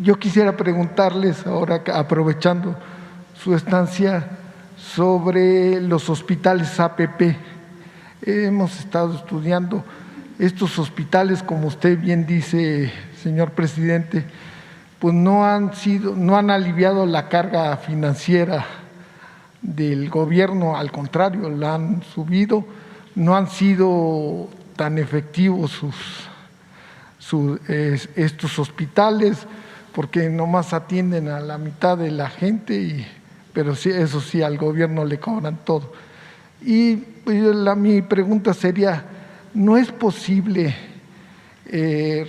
Yo quisiera preguntarles ahora, aprovechando su estancia, sobre los hospitales APP. Hemos estado estudiando estos hospitales, como usted bien dice, señor presidente, pues no han aliviado la carga financiera del gobierno, al contrario, la han subido, no han sido tan efectivos estos hospitales, porque nomás atienden a la mitad de la gente, pero sí, eso sí, al gobierno le cobran todo. Y mi pregunta sería, ¿no es posible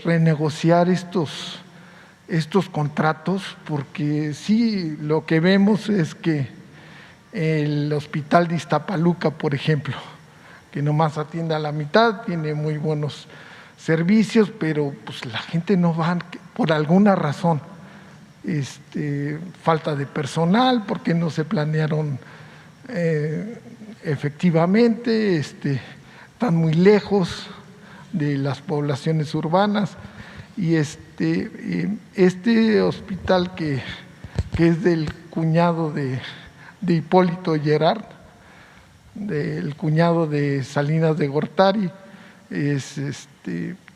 renegociar estos contratos? Porque sí, lo que vemos es que el hospital de Iztapaluca, por ejemplo, que nomás atiende a la mitad, tiene muy buenos servicios, pero pues la gente no va por alguna razón, falta de personal, porque no se planearon efectivamente, están muy lejos de las poblaciones urbanas, y este hospital que es del cuñado de Hipólito Gerard, del cuñado de Salinas de Gortari,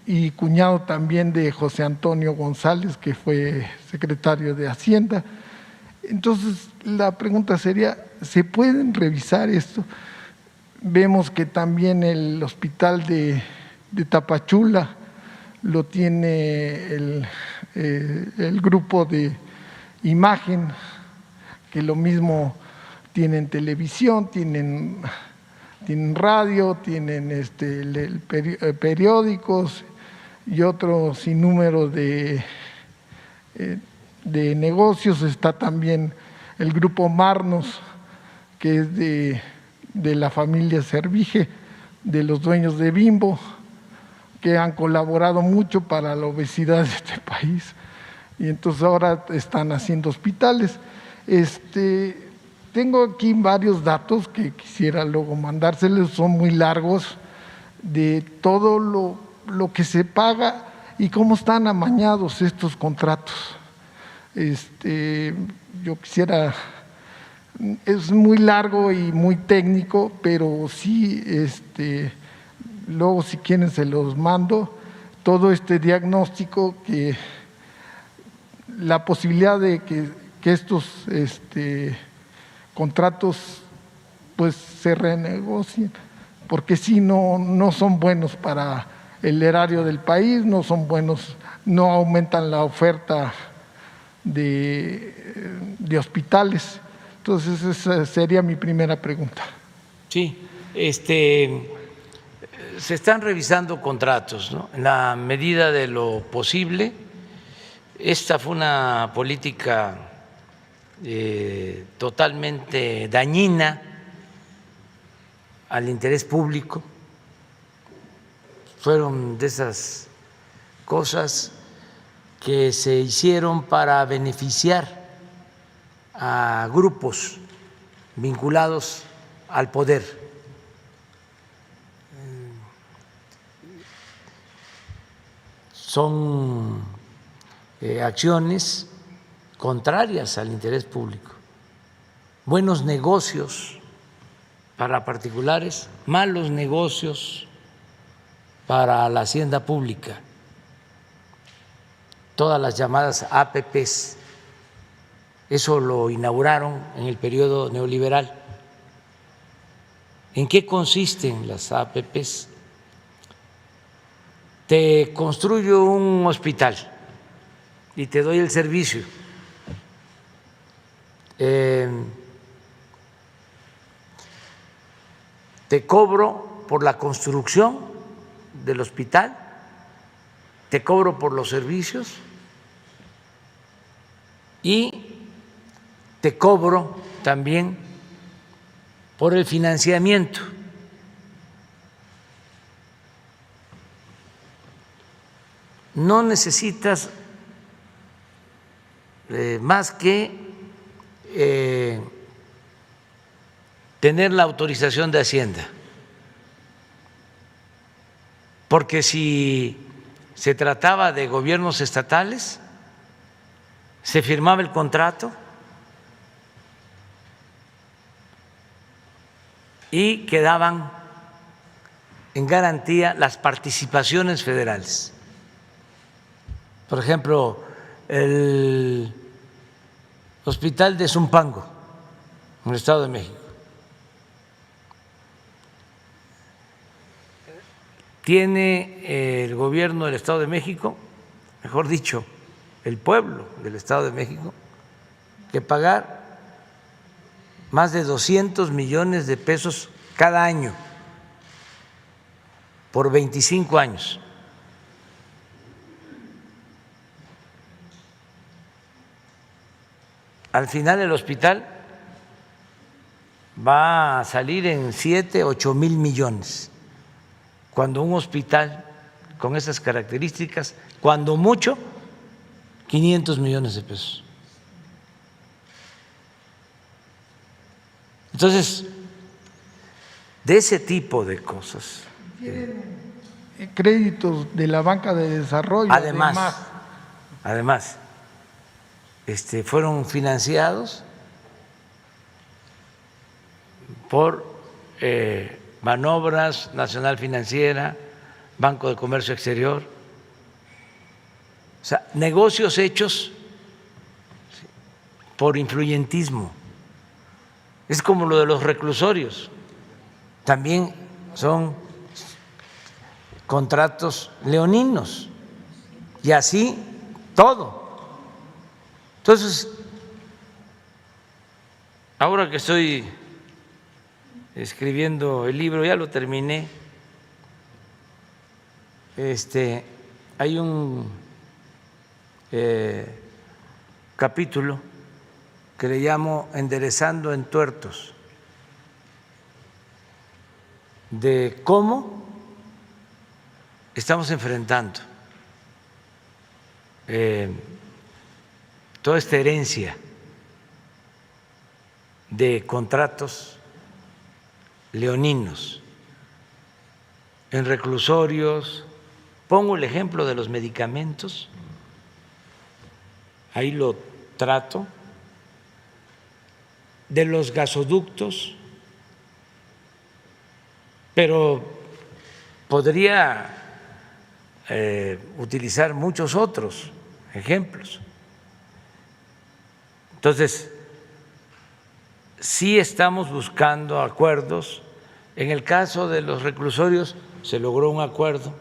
y cuñado también de José Antonio González, que fue secretario de Hacienda. Entonces, la pregunta sería, ¿se pueden revisar esto? Vemos que también el hospital de Tapachula lo tiene el grupo de Imagen, que lo mismo tienen televisión, tienen radio, tienen periódicos y otro sinnúmero de negocios. Está también el grupo Marnos, que es de la familia Servige, de los dueños de Bimbo, que han colaborado mucho para la obesidad de este país, y entonces ahora están haciendo hospitales. Tengo aquí varios datos que quisiera luego mandárselos, son muy largos, de todo lo que se paga y cómo están amañados estos contratos. Yo quisiera, es muy largo y muy técnico, pero sí, luego si quieren se los mando, todo este diagnóstico, que la posibilidad de que estos contratos pues se renegocien, porque si no son buenos para el erario del país, no son buenos, no aumentan la oferta de hospitales. Entonces esa sería mi primera pregunta. Sí, se están revisando contratos, ¿no? En la medida de lo posible. Esta fue una política totalmente dañina al interés público. Fueron de esas cosas que se hicieron para beneficiar a grupos vinculados al poder. Son acciones contrarias al interés público. Buenos negocios para particulares, malos negocios para la hacienda pública. Todas las llamadas APPs, eso lo inauguraron en el periodo neoliberal. ¿En qué consisten las APPs? Te construyo un hospital y te doy el servicio. Te cobro por la construcción del hospital, te cobro por los servicios y te cobro también por el financiamiento. No necesitas más que tener la autorización de Hacienda, porque si se trataba de gobiernos estatales, se firmaba el contrato y quedaban en garantía las participaciones federales. Por ejemplo, el Hospital de Zumpango, en el Estado de México, tiene el gobierno del Estado de México, mejor dicho, el pueblo del Estado de México, que pagar más de 200 millones de pesos cada año por 25 años. Al final el hospital va a salir en 7, 8 mil millones, cuando un hospital con esas características, cuando mucho, 500 millones de pesos. Entonces, de ese tipo de cosas. Créditos de la banca de desarrollo. Además, fueron financiados por Manobras, Nacional Financiera, Banco de Comercio Exterior, o sea, negocios hechos por influyentismo. Es como lo de los reclusorios, también son contratos leoninos y así todo. Entonces, ahora que estoy escribiendo el libro, ya lo terminé, hay un capítulo que le llamo Enderezando entuertos, de cómo estamos enfrentando toda esta herencia de contratos leoninos en reclusorios. Pongo el ejemplo de los medicamentos, ahí lo contrato de los gasoductos, pero podría utilizar muchos otros ejemplos. Entonces, sí estamos buscando acuerdos. En el caso de los reclusorios se logró un acuerdo,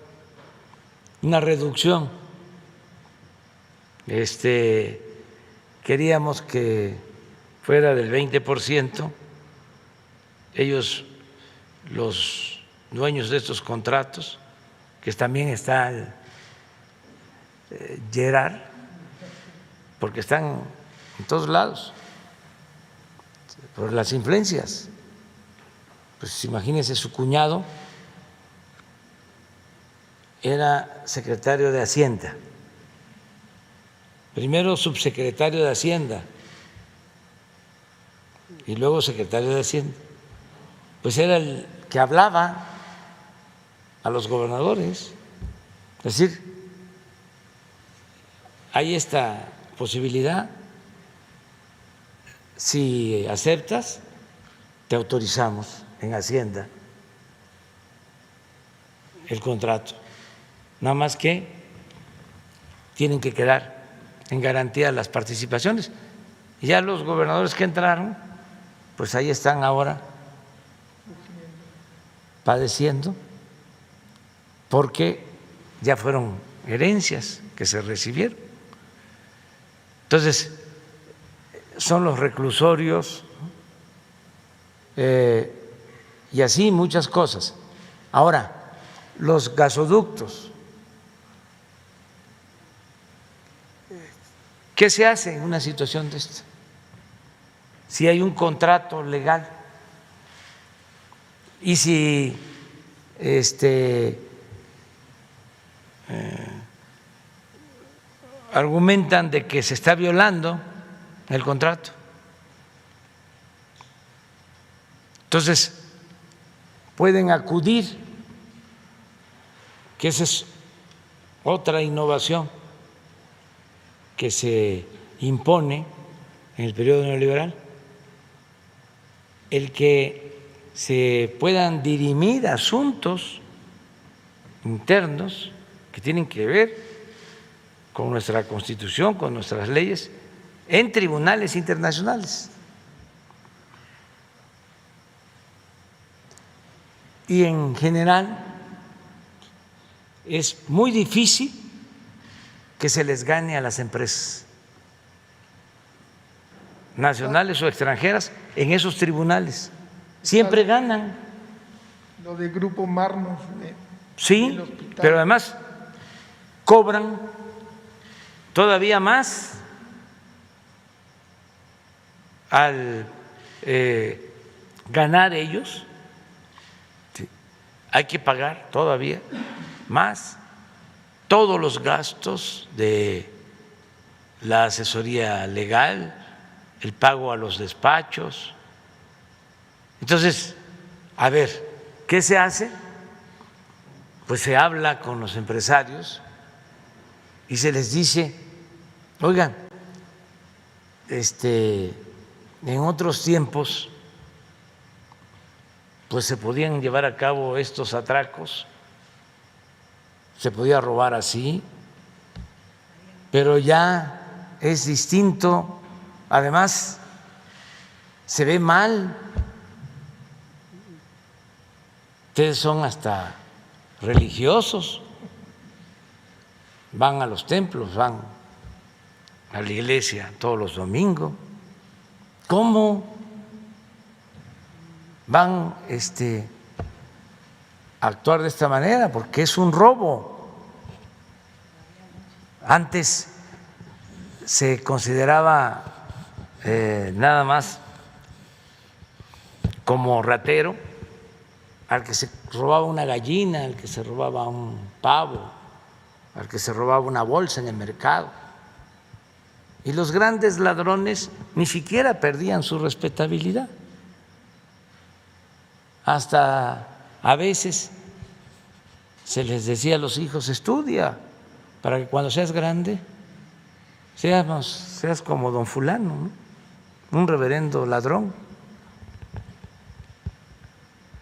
una reducción. Queríamos que fuera del 20%. Ellos, los dueños de estos contratos, que también está Gerard, porque están en todos lados, por las influencias. Pues imagínense, su cuñado era secretario de Hacienda, primero subsecretario de Hacienda y luego secretario de Hacienda. Pues era el que hablaba a los gobernadores. Es decir, hay esta posibilidad. Si aceptas, te autorizamos en Hacienda el contrato. Nada más que tienen que quedar en garantía las participaciones. Y ya los gobernadores que entraron, pues ahí están ahora padeciendo, porque ya fueron herencias que se recibieron. Entonces, son los reclusorios y así muchas cosas. Ahora, los gasoductos. ¿Qué se hace en una situación de esta? Si hay un contrato legal y si argumentan de que se está violando el contrato. Entonces, pueden acudir, que esa es otra innovación que se impone en el periodo neoliberal, el que se puedan dirimir asuntos internos que tienen que ver con nuestra Constitución, con nuestras leyes, en tribunales internacionales. Y en general es muy difícil que se les gane a las empresas nacionales o extranjeras en esos tribunales. Siempre ganan. Lo de Grupo Marmos. Sí, pero además cobran todavía más al ganar ellos. Sí, hay que pagar todavía más todos los gastos de la asesoría legal, el pago a los despachos. Entonces, a ver, ¿qué se hace? Pues se habla con los empresarios y se les dice: oigan, en otros tiempos pues se podían llevar a cabo estos atracos, se podía robar así, pero ya es distinto. Además, se ve mal. Ustedes son hasta religiosos, van a los templos, van a la iglesia todos los domingos. ¿Cómo van a actuar de esta manera? Porque es un robo. Antes se consideraba nada más como ratero al que se robaba una gallina, al que se robaba un pavo, al que se robaba una bolsa en el mercado. Y los grandes ladrones ni siquiera perdían su respetabilidad. Hasta a veces se les decía a los hijos: estudia para que cuando seas grande seas como don fulano, ¿no? Un reverendo ladrón.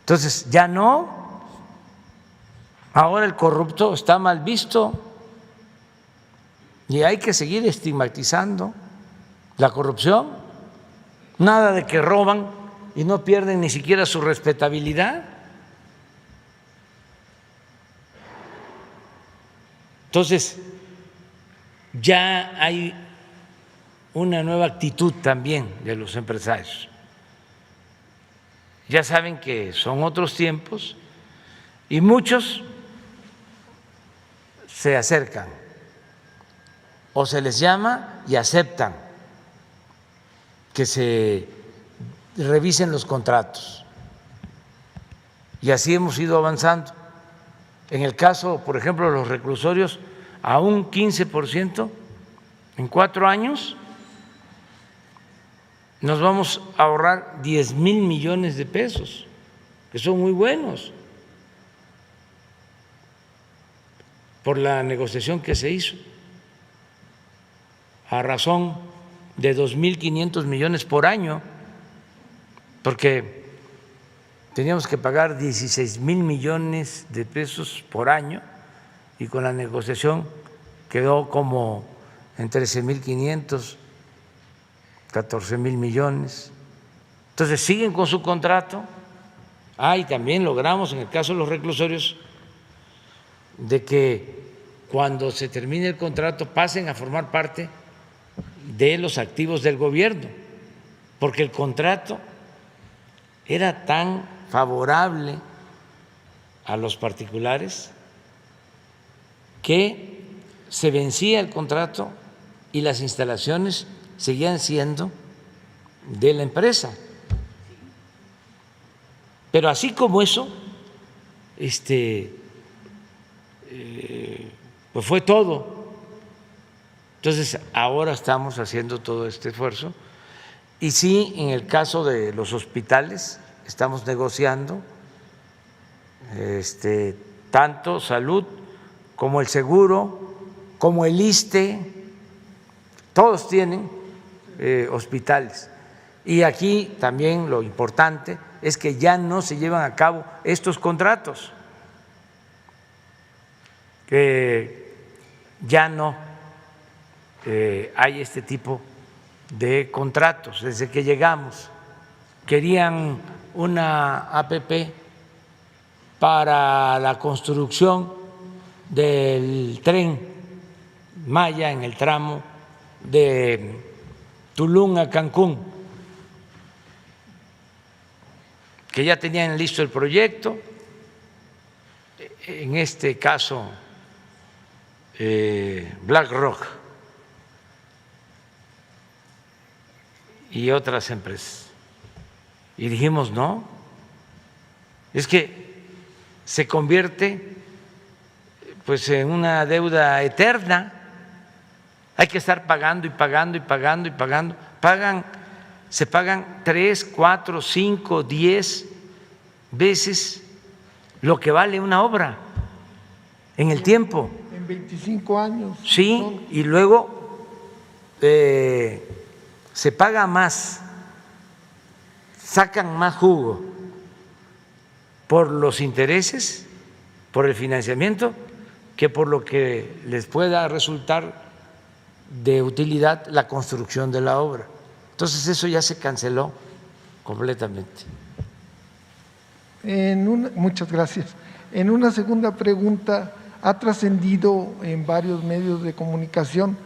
Entonces, ya no. Ahora el corrupto está mal visto y hay que seguir estigmatizando la corrupción. Nada de que roban y no pierden ni siquiera su respetabilidad. Entonces, ya hay una nueva actitud también de los empresarios. Ya saben que son otros tiempos y muchos se acercan o se les llama y aceptan que se revisen los contratos. Y así hemos ido avanzando. En el caso, por ejemplo, de los reclusorios, a un 15% en 4 años nos vamos a ahorrar 10,000 millones de pesos, que son muy buenos, por la negociación que se hizo, a razón de 2,500 millones por año, porque teníamos que pagar 16,000 millones de pesos por año y con la negociación quedó como en 13,500, 14,000 millones. Entonces siguen con su contrato. Y también logramos en el caso de los reclusorios de que cuando se termine el contrato pasen a formar parte de los activos del gobierno, porque el contrato era tan favorable a los particulares que se vencía el contrato y las instalaciones seguían siendo de la empresa. Pero así como eso, pues fue todo. Entonces ahora estamos haciendo todo este esfuerzo y sí, en el caso de los hospitales estamos negociando tanto salud como el seguro, como el ISSSTE, todos tienen hospitales. Y aquí también lo importante es que ya no se llevan a cabo estos contratos, que ya no hay este tipo de contratos. Desde que llegamos querían una APP para la construcción del Tren Maya en el tramo de Tulum a Cancún, que ya tenían listo el proyecto, en este caso BlackRock y otras empresas. Y dijimos, no, es que se convierte pues en una deuda eterna, hay que estar pagando y pagando y pagando y pagando. Se pagan 3, 4, 5, 10 veces lo que vale una obra en el tiempo. En 25 años. Sí, y luego se paga más, sacan más jugo por los intereses, por el financiamiento, que por lo que les pueda resultar de utilidad la construcción de la obra. Entonces eso ya se canceló completamente. Muchas gracias. En una segunda pregunta, ha trascendido en varios medios de comunicación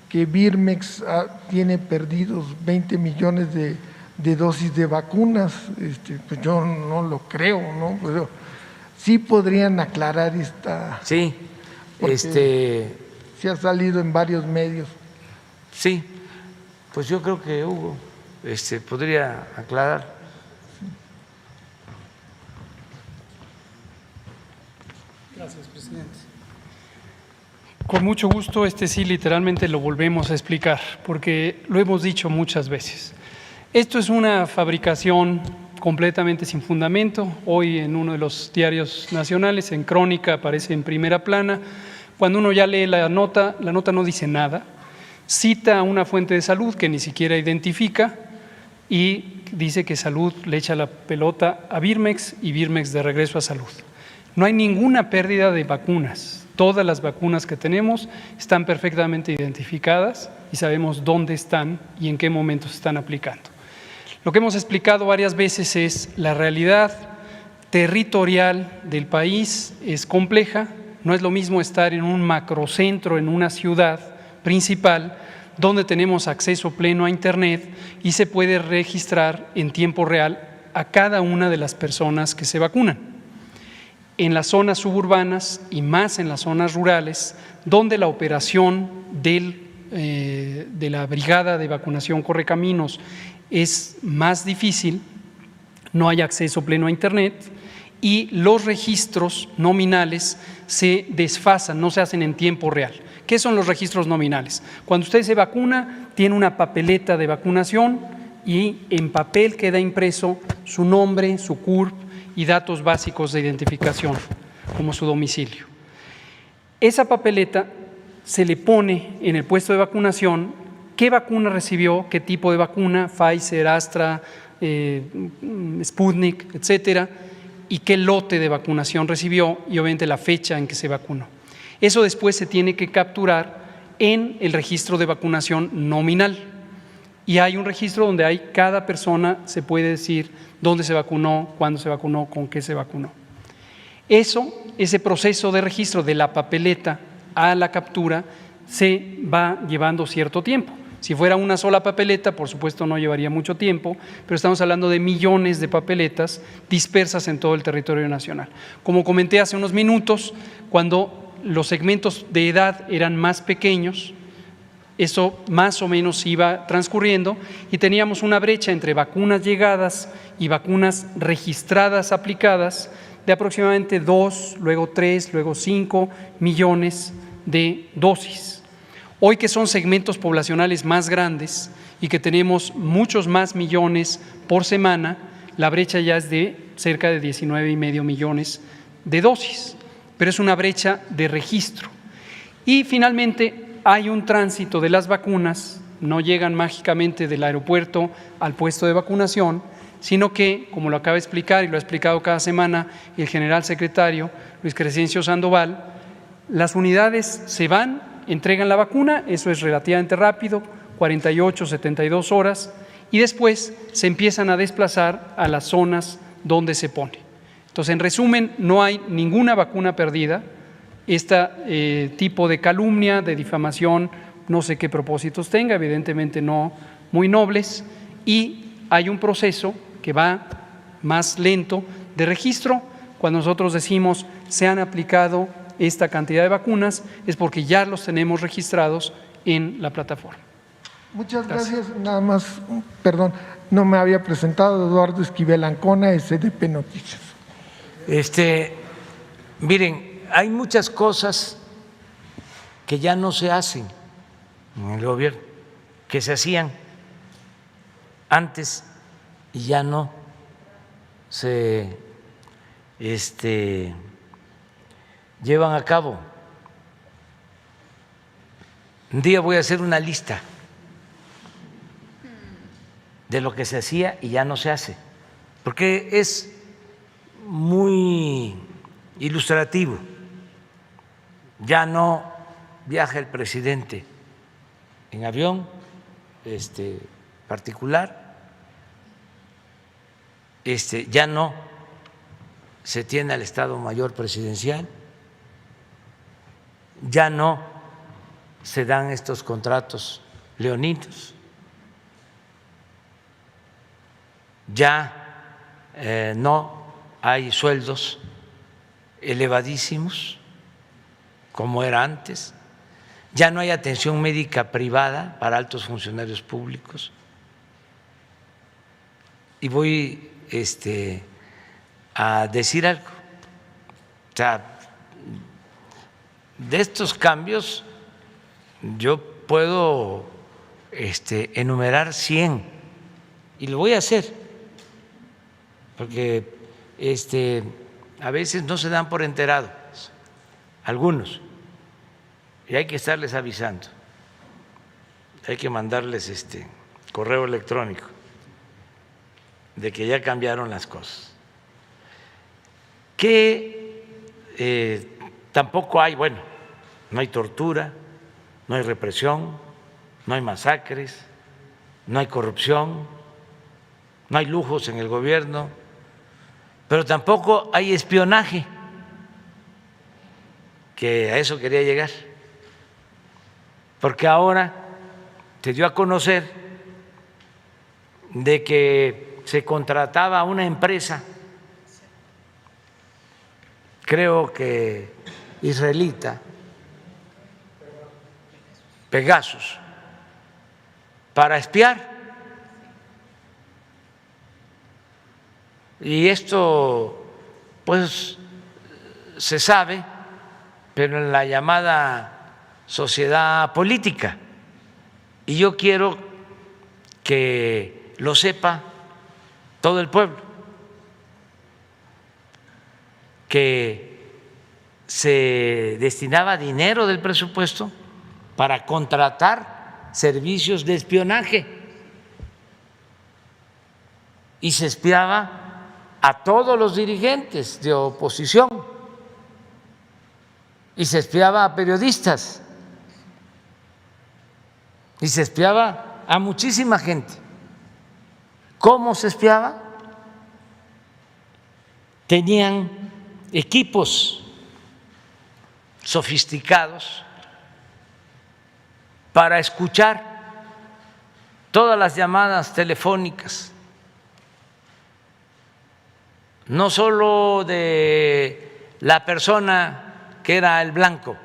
que Birmex tiene perdidos 20 millones de dosis de vacunas. Pues yo no lo creo, ¿no? Pero sí podrían aclarar esta… Sí, sí ha salido en varios medios. Sí, pues yo creo que Hugo podría aclarar. Gracias, presidente. Con mucho gusto, sí literalmente lo volvemos a explicar, porque lo hemos dicho muchas veces. Esto es una fabricación completamente sin fundamento. Hoy en uno de los diarios nacionales, en Crónica, aparece en primera plana. Cuando uno ya lee la nota no dice nada. Cita a una fuente de salud que ni siquiera identifica y dice que Salud le echa la pelota a Birmex y Birmex de regreso a Salud. No hay ninguna pérdida de vacunas. Todas las vacunas que tenemos están perfectamente identificadas y sabemos dónde están y en qué momento se están aplicando. Lo que hemos explicado varias veces es la realidad territorial del país es compleja. No es lo mismo estar en un macrocentro, en una ciudad principal, donde tenemos acceso pleno a Internet y se puede registrar en tiempo real a cada una de las personas que se vacunan. En las zonas suburbanas y más en las zonas rurales, donde la operación de la Brigada de Vacunación Correcaminos es más difícil, no hay acceso pleno a Internet y los registros nominales se desfasan, no se hacen en tiempo real. ¿Qué son los registros nominales? Cuando usted se vacuna, tiene una papeleta de vacunación y en papel queda impreso su nombre, su CURP y datos básicos de identificación, como su domicilio. Esa papeleta se le pone en el puesto de vacunación qué vacuna recibió, qué tipo de vacuna, Pfizer, Astra, Sputnik, etcétera, y qué lote de vacunación recibió y obviamente la fecha en que se vacunó. Eso después se tiene que capturar en el registro de vacunación nominal. Y hay un registro donde hay cada persona, se puede decir dónde se vacunó, cuándo se vacunó, con qué se vacunó. Ese proceso de registro de la papeleta a la captura se va llevando cierto tiempo. Si fuera una sola papeleta, por supuesto no llevaría mucho tiempo, pero estamos hablando de millones de papeletas dispersas en todo el territorio nacional. Como comenté hace unos minutos, cuando los segmentos de edad eran más pequeños, eso más o menos iba transcurriendo y teníamos una brecha entre vacunas llegadas y vacunas registradas aplicadas de aproximadamente 2, luego 3, luego 5 millones de dosis. Hoy que son segmentos poblacionales más grandes y que tenemos muchos más millones por semana, la brecha ya es de cerca de 19,5 millones de dosis, pero es una brecha de registro. Y finalmente hay un tránsito de las vacunas, no llegan mágicamente del aeropuerto al puesto de vacunación, sino que, como lo acaba de explicar y lo ha explicado cada semana el general secretario Luis Crescencio Sandoval, las unidades se van, entregan la vacuna, eso es relativamente rápido, 48, 72 horas, y después se empiezan a desplazar a las zonas donde se pone. Entonces, en resumen, no hay ninguna vacuna perdida. Este tipo de calumnia, de difamación, no sé qué propósitos tenga, evidentemente no muy nobles, y hay un proceso que va más lento de registro. Cuando nosotros decimos se han aplicado esta cantidad de vacunas, es porque ya los tenemos registrados en la plataforma. Muchas gracias. Nada más, perdón, no me había presentado. Eduardo Esquivel Ancona, SDP Noticias. Miren, hay muchas cosas que ya no se hacen en el gobierno, que se hacían antes y ya no se llevan a cabo. Un día voy a hacer una lista de lo que se hacía y ya no se hace, porque es muy ilustrativo. Ya no viaja el presidente en avión particular, ya no se tiene al Estado Mayor Presidencial, ya no se dan estos contratos leoninos, ya no hay sueldos elevadísimos como era antes, ya no hay atención médica privada para altos funcionarios públicos. Y voy a decir algo, o sea, de estos cambios yo puedo enumerar 100 y lo voy a hacer, porque a veces no se dan por enterados algunos y hay que estarles avisando. hay que mandarles correo electrónico de que ya cambiaron las cosas. Que tampoco hay, bueno, no hay tortura, no hay represión, no hay masacres, no hay corrupción, no hay lujos en el gobierno, pero tampoco hay espionaje, que a eso quería llegar, porque ahora se dio a conocer de que se contrataba a una empresa, creo que israelita, Pegasus, para espiar. Y esto, pues, se sabe, pero en la llamada sociedad política. Y yo quiero que lo sepa todo el pueblo, que se destinaba dinero del presupuesto para contratar servicios de espionaje y se espiaba a todos los dirigentes de oposición y se espiaba a periodistas y se espiaba a muchísima gente. ¿Cómo se espiaba? Tenían equipos sofisticados para escuchar todas las llamadas telefónicas, no solo de la persona que era el blanco,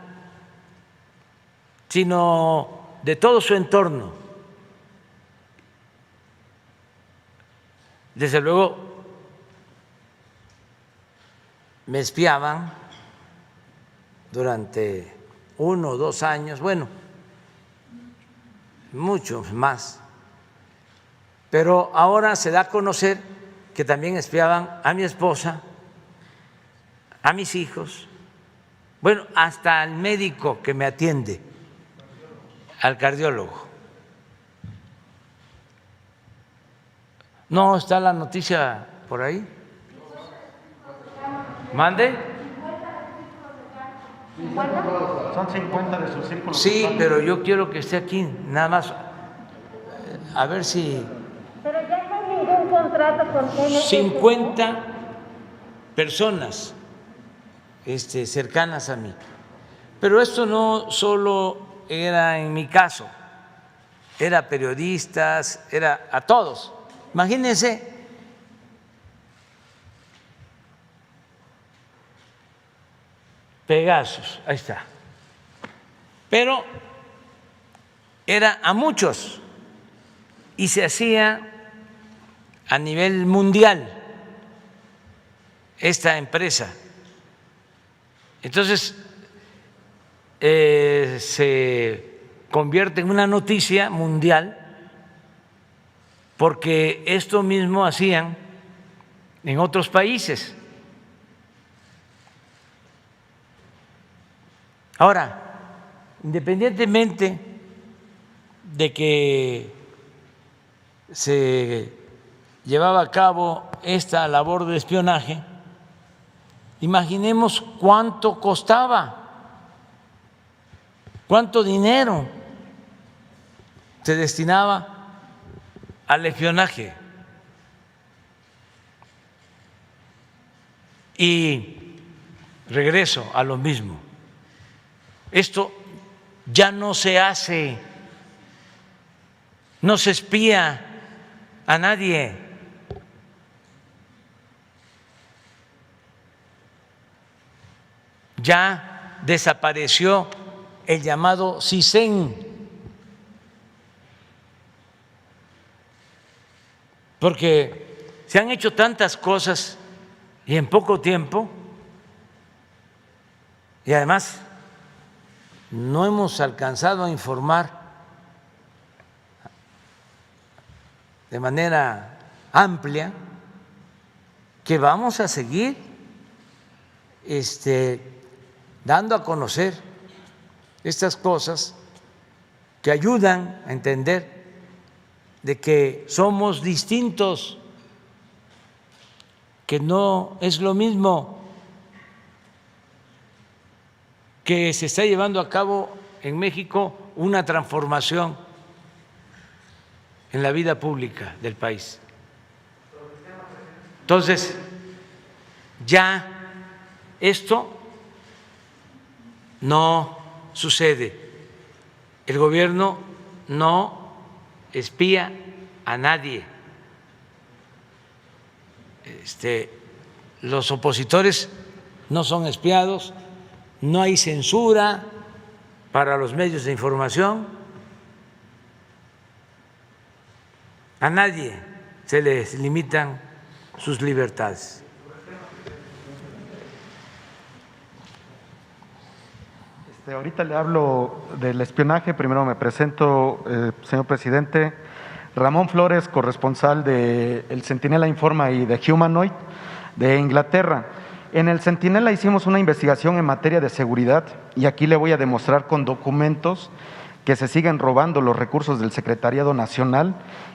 sino de todo su entorno. Desde luego, me espiaban durante 1 o 2 años, bueno, mucho más, pero ahora se da a conocer que también espiaban a mi esposa, a mis hijos, bueno, hasta al médico que me atiende, al cardiólogo. ¿No está la noticia por ahí? ¿Mande? Son 50 de sus círculos. Sí, pero yo quiero que esté aquí, nada más, a ver si... Pero ya no hay ningún contrato con TNT. 50 personas cercanas a mí. Pero esto no solo era en mi caso, era periodistas, era a todos. Imagínense, Pegasus, ahí está. Pero era a muchos y se hacía a nivel mundial esta empresa. Entonces, se convierte en una noticia mundial porque esto mismo hacían en otros países. Ahora, independientemente de que se llevaba a cabo esta labor de espionaje, imaginemos cuánto costaba, cuánto dinero se destinaba al espionaje. Y regreso a lo mismo. Esto ya no se hace, no se espía a nadie. Ya desapareció el llamado CISEN, porque se han hecho tantas cosas y en poco tiempo, y además no hemos alcanzado a informar de manera amplia que vamos a seguir dando a conocer estas cosas que ayudan a entender de que somos distintos, que no es lo mismo, que se está llevando a cabo en México una transformación en la vida pública del país. Entonces, ya esto no sucede. El gobierno no espía a nadie. Los opositores no son espiados, no hay censura para los medios de información, a nadie se les limitan sus libertades. Ahorita le hablo del espionaje. Primero me presento, señor presidente. Ramón Flores, corresponsal de El Centinela Informa y de Humanoid de Inglaterra. En El Centinela hicimos una investigación en materia de seguridad y aquí le voy a demostrar con documentos que se siguen robando los recursos del Secretariado Nacional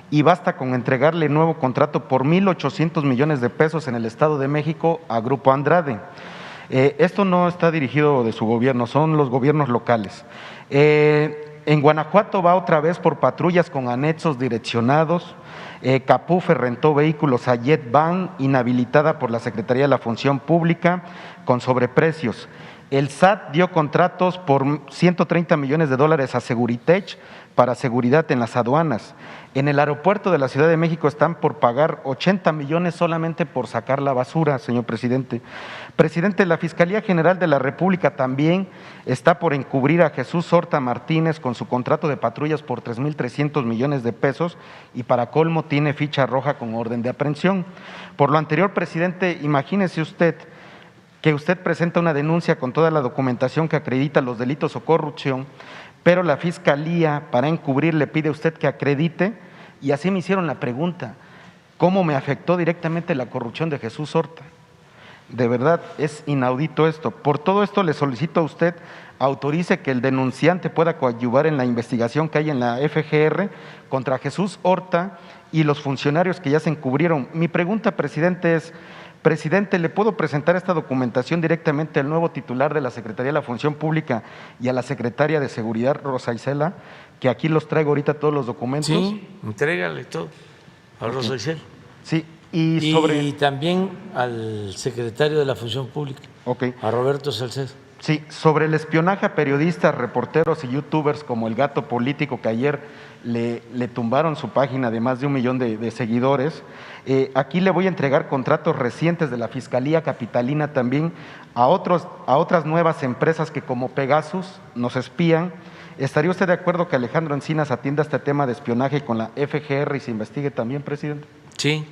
y basta con entregarle nuevo contrato por 1.800 millones de pesos en el Estado de México a Grupo Andrade. Esto no está dirigido de su gobierno, son los gobiernos locales. En Guanajuato va otra vez por patrullas con anexos direccionados. Capufe rentó vehículos a Jetban, inhabilitada por la Secretaría de la Función Pública, con sobreprecios. El SAT dio contratos por $130 millones a Seguritech para seguridad en las aduanas. En el aeropuerto de la Ciudad de México están por pagar 80 millones solamente por sacar la basura, señor presidente. Presidente, la Fiscalía General de la República también está por encubrir a Jesús Horta Martínez con su contrato de patrullas por 3.300 millones de pesos y para colmo tiene ficha roja con orden de aprehensión. Por lo anterior, presidente, imagínese usted que usted presenta una denuncia con toda la documentación que acredita los delitos o corrupción, pero la Fiscalía, para encubrir, le pide a usted que acredite, y así me hicieron la pregunta, ¿cómo me afectó directamente la corrupción de Jesús Horta? De verdad, es inaudito esto. Por todo esto le solicito a usted autorice que el denunciante pueda coadyuvar en la investigación que hay en la FGR contra Jesús Horta y los funcionarios que ya se encubrieron. Mi pregunta, presidente, es: presidente, ¿le puedo presentar esta documentación directamente al nuevo titular de la Secretaría de la Función Pública y a la secretaria de Seguridad, Rosa Isela, que aquí los traigo ahorita todos los documentos? Sí, entrégale todo a Rosa Isela. Sí, y también al secretario de la Función Pública, a Roberto Salcedo. Sí, sobre el espionaje a periodistas, reporteros y youtubers como el Gato Político, que ayer le tumbaron su página de más de 1 millón de seguidores. Aquí le voy a entregar contratos recientes de la Fiscalía Capitalina también a otras nuevas empresas que como Pegasus nos espían. ¿Estaría usted de acuerdo que Alejandro Encinas atienda este tema de espionaje con la FGR y se investigue también, presidente? Sí.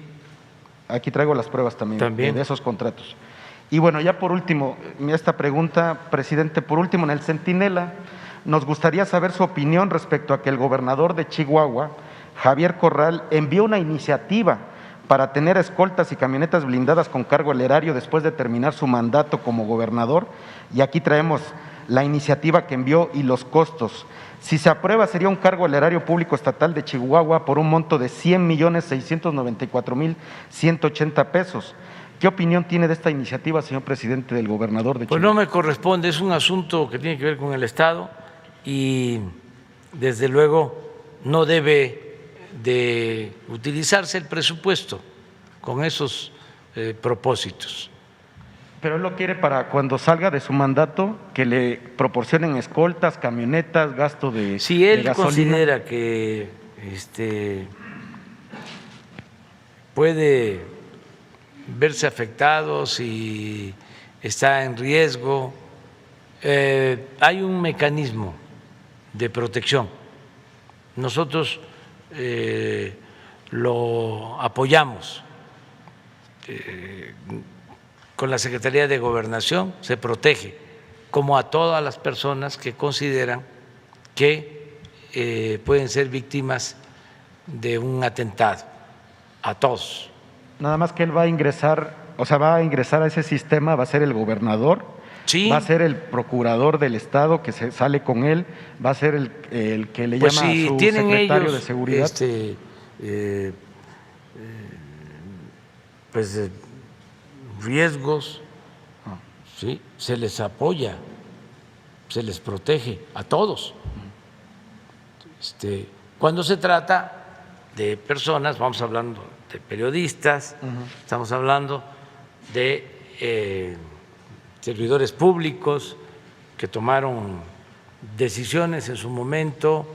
Aquí traigo las pruebas también. De esos contratos. Y bueno, ya por último, esta pregunta, presidente, por último, en el Centinela, nos gustaría saber su opinión respecto a que el gobernador de Chihuahua, Javier Corral, envió una iniciativa para tener escoltas y camionetas blindadas con cargo al erario después de terminar su mandato como gobernador. Y aquí traemos la iniciativa que envió y los costos. Si se aprueba, sería un cargo al erario público estatal de Chihuahua por un monto de 100.694.180 pesos. ¿Qué opinión tiene de esta iniciativa, señor presidente, del gobernador de Chihuahua? Pues no me corresponde, es un asunto que tiene que ver con el Estado y desde luego no debe de utilizarse el presupuesto con esos propósitos. Pero él lo quiere para cuando salga de su mandato, que le proporcionen escoltas, camionetas, gasto de si él gasolina. Considera que puede verse afectado, si está en riesgo, hay un mecanismo de protección. Nosotros lo apoyamos. Con la Secretaría de Gobernación se protege, como a todas las personas que consideran que pueden ser víctimas de un atentado, a todos. Nada más que él va a ingresar, va a ingresar a ese sistema, va a ser el gobernador Sí. ¿Va a ser el procurador del Estado que se sale con él? ¿Va a ser el que le Pues llama si a su tienen secretario ellos, de Seguridad? Riesgos, ¿sí? Se les apoya, se les protege a todos. Cuando se trata de personas, vamos hablando de periodistas, estamos hablando de servidores públicos que tomaron decisiones en su momento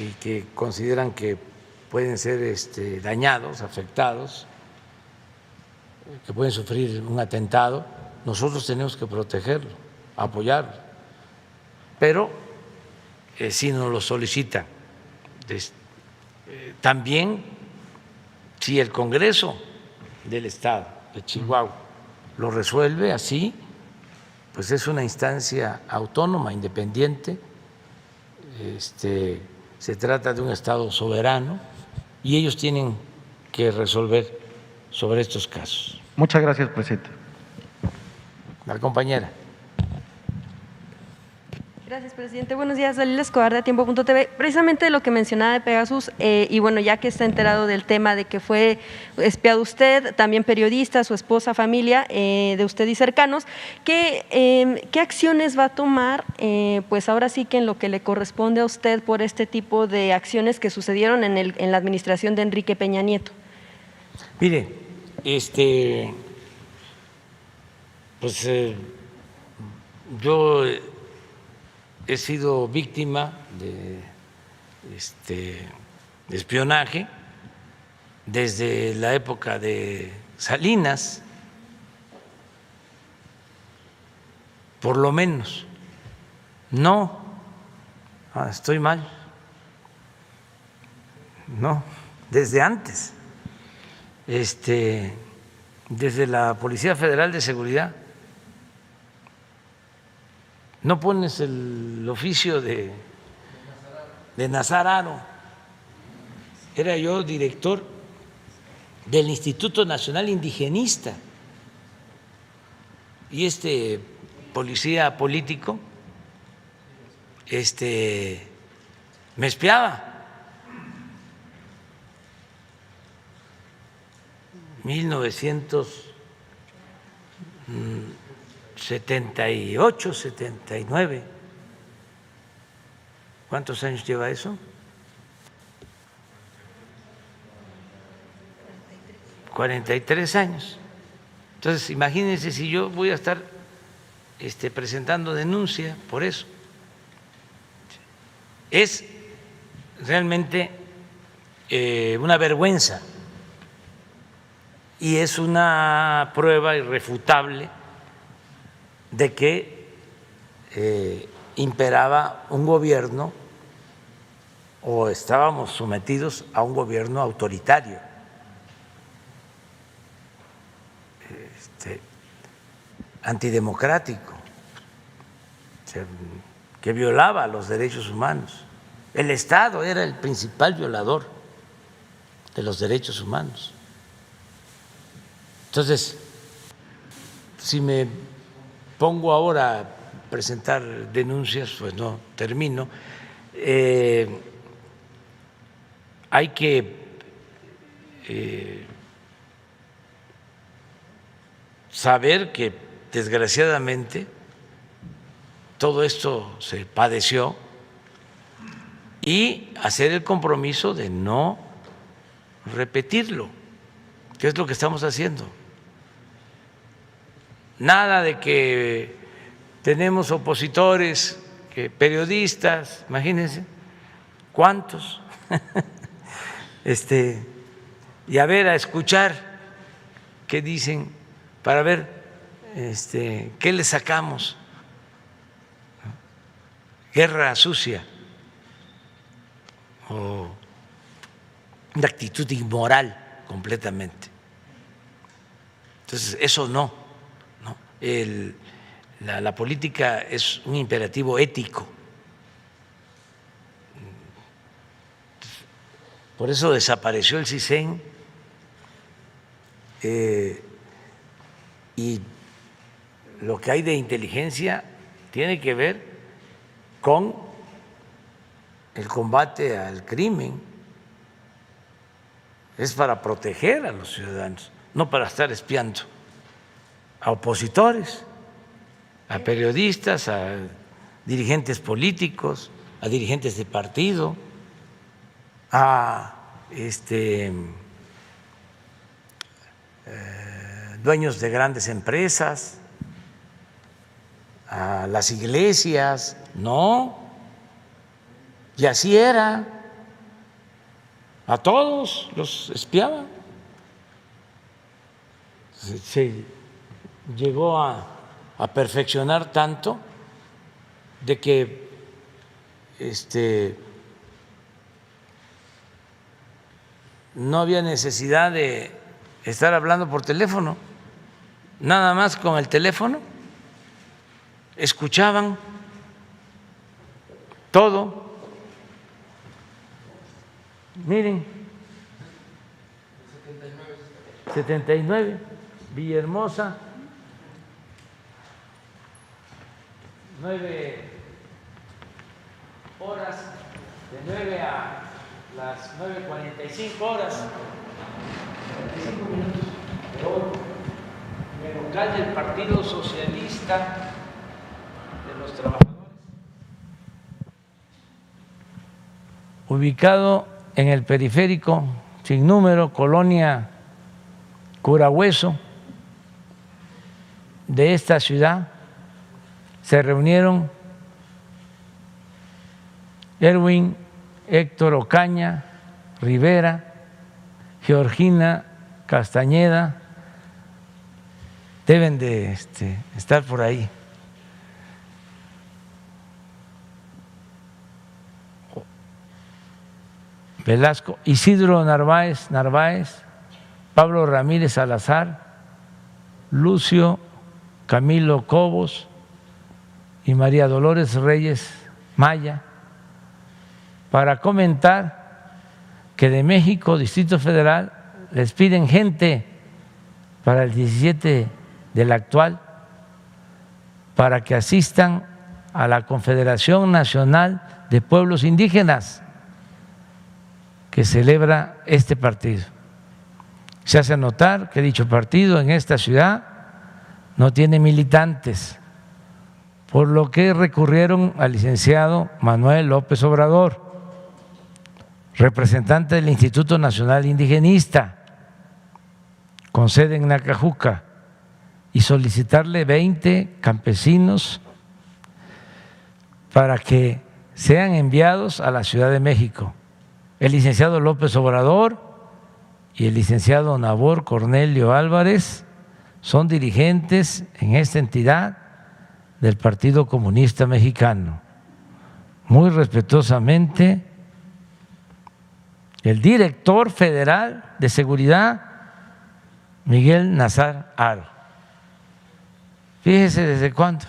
y que consideran que pueden ser dañados, afectados, que pueden sufrir un atentado, nosotros tenemos que protegerlo, apoyarlo. Pero si nos lo solicitan, también si el Congreso del Estado de Chihuahua lo resuelve así, pues es una instancia autónoma, independiente, se trata de un Estado soberano y ellos tienen que resolver sobre estos casos. Muchas gracias, presidente. La compañera. Gracias, presidente. Buenos días, Dalila Escobar de Tiempo.tv. Precisamente lo que mencionaba de Pegasus, y bueno, ya que está enterado del tema de que fue espiado usted, también periodista, su esposa, familia de usted y cercanos, ¿qué acciones va a tomar, pues ahora sí que en lo que le corresponde a usted por este tipo de acciones que sucedieron en la administración de Enrique Peña Nieto? Mire, pues yo he sido víctima de espionaje desde la época de Salinas, por lo menos. No, estoy mal. No, desde antes. Desde la Policía Federal de Seguridad. ¿No pones el oficio de Nazar Haro? Era yo director del Instituto Nacional Indigenista y policía político me espiaba. 1978, 79. ¿Cuántos años lleva eso? 43 años. Entonces, imagínense si yo voy a estar presentando denuncia por eso. Es realmente una vergüenza y es una prueba irrefutable de que imperaba un gobierno o estábamos sometidos a un gobierno autoritario, antidemocrático, que violaba los derechos humanos. El Estado era el principal violador de los derechos humanos. Entonces, si me pongo ahora a presentar denuncias, pues no termino. Hay que saber que desgraciadamente todo esto se padeció y hacer el compromiso de no repetirlo, que es lo que estamos haciendo. Nada de que tenemos opositores, que periodistas, imagínense cuántos, y a ver, a escuchar qué dicen para ver qué le sacamos. Guerra sucia o una actitud inmoral completamente. Entonces, eso no. La política es un imperativo ético. Por eso desapareció el CISEN y lo que hay de inteligencia tiene que ver con el combate al crimen, es para proteger a los ciudadanos, no para estar espiando a opositores, a periodistas, a dirigentes políticos, a dirigentes de partido, a dueños de grandes empresas, a las iglesias, no, y así era, a todos los espiaban. Se llegó a perfeccionar tanto de que no había necesidad de estar hablando por teléfono, nada más con el teléfono escuchaban todo. Miren, 79, Villahermosa, 9 horas, de 9 a las 9:45 horas, 45 minutos de hoy, en el local del Partido Socialista de los Trabajadores, ubicado en el periférico sin número, colonia Curahueso de esta ciudad, se reunieron Erwin Héctor Ocaña Rivera, Georgina Castañeda, deben de estar por ahí. Velasco, Isidro Narváez, Pablo Ramírez Salazar, Lucio Camilo Cobos y María Dolores Reyes Maya, para comentar que de México, Distrito Federal, les piden gente para el 17 del actual, para que asistan a la Confederación Nacional de Pueblos Indígenas que celebra este partido. Se hace notar que dicho partido en esta ciudad no tiene militantes, por lo que recurrieron al licenciado Manuel López Obrador, representante del Instituto Nacional Indigenista, con sede en Nacajuca, y solicitarle 20 campesinos para que sean enviados a la Ciudad de México. El licenciado López Obrador y el licenciado Nabor Cornelio Álvarez son dirigentes en esta entidad del Partido Comunista Mexicano. Muy respetuosamente, el director federal de seguridad, Miguel Nazar Aro. Fíjese desde cuándo,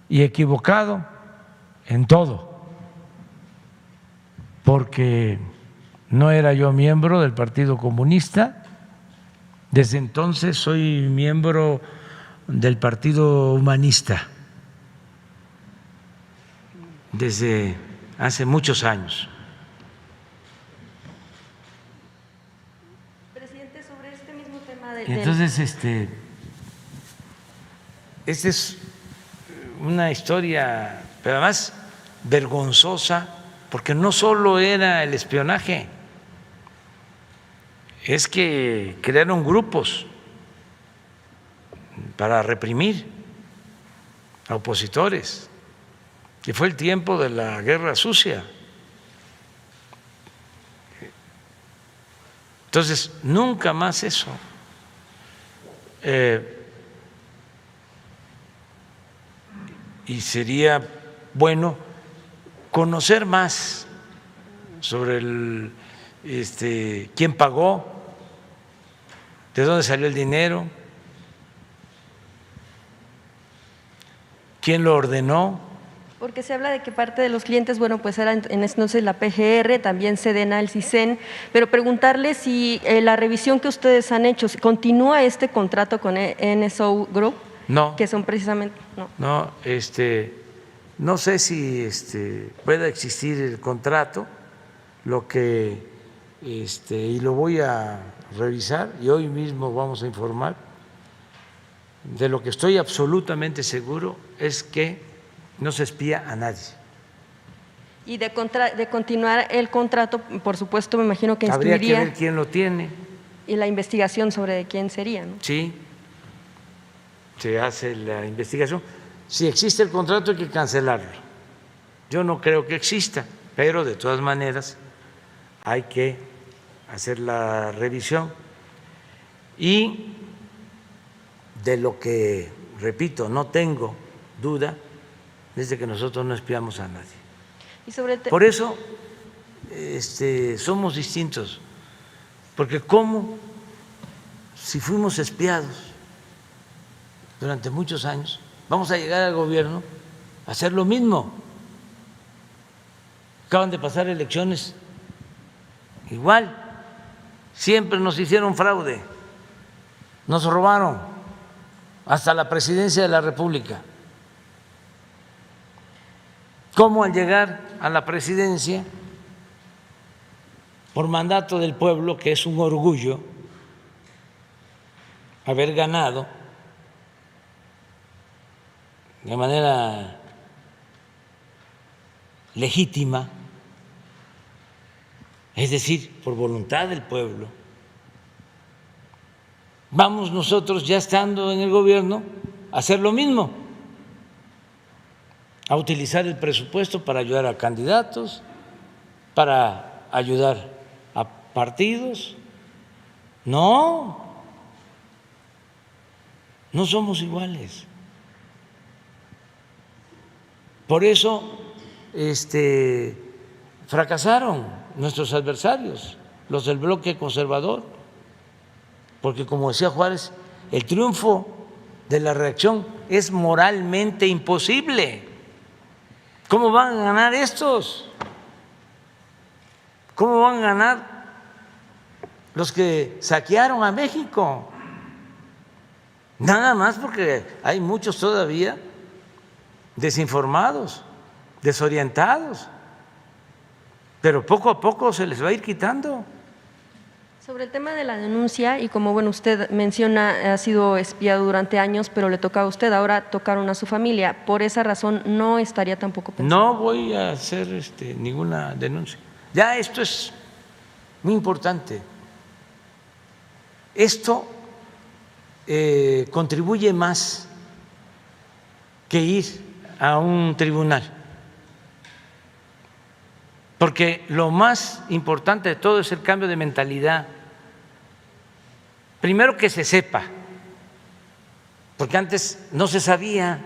y equivocado en todo, porque no era yo miembro del Partido Comunista, desde entonces soy miembro del Partido Humanista, desde hace muchos años. Presidente, sobre este mismo tema Y entonces, esta es una historia, pero además vergonzosa, porque no solo era el espionaje, es que crearon grupos para reprimir a opositores, que fue el tiempo de la guerra sucia. Entonces, nunca más eso. Y sería bueno conocer más sobre quién pagó, de dónde salió el dinero, quién lo ordenó. Porque se habla de que parte de los clientes, bueno, pues era en ese entonces la PGR, también Sedena, el CISEN, pero preguntarle si la revisión que ustedes han hecho, si continúa este contrato con NSO Group. No. que son precisamente… No. No, no sé si pueda existir el contrato, lo que y lo voy a revisar y hoy mismo vamos a informar. De lo que estoy absolutamente seguro es que no se espía a nadie. Y de continuar el contrato, por supuesto, me imagino que Habría que instruiría ver quién lo tiene. y la investigación sobre quién sería, ¿no? Sí, se hace la investigación. Si existe el contrato hay que cancelarlo. Yo no creo que exista, pero de todas maneras hay que hacer la revisión. Y de lo que, repito, no tengo duda, es de que nosotros no espiamos a nadie. Y sobre Por eso somos distintos, porque ¿cómo, si fuimos espiados durante muchos años, vamos a llegar al gobierno a hacer lo mismo? Acaban de pasar elecciones igual, siempre nos hicieron fraude, nos robaron hasta la presidencia de la República. ¿Cómo al llegar a la presidencia, por mandato del pueblo, que es un orgullo haber ganado de manera legítima, es decir, por voluntad del pueblo, vamos nosotros, ya estando en el gobierno, a hacer lo mismo, a utilizar el presupuesto para ayudar a candidatos, para ayudar a partidos? No, no somos iguales. Por eso fracasaron nuestros adversarios, los del bloque conservador, porque como decía Juárez, el triunfo de la reacción es moralmente imposible. ¿Cómo van a ganar estos? ¿Cómo van a ganar los que saquearon a México? Nada más porque hay muchos todavía desinformados, desorientados, pero poco a poco se les va a ir quitando. Sobre el tema de la denuncia, y como bueno usted menciona, ha sido espiado durante años, pero le toca a usted, ahora tocaron a su familia. Por esa razón no estaría tampoco pensando. No voy a hacer ninguna denuncia. Ya esto es muy importante. Esto contribuye más que ir a un tribunal, porque lo más importante de todo es el cambio de mentalidad. Primero, que se sepa, porque antes no se sabía.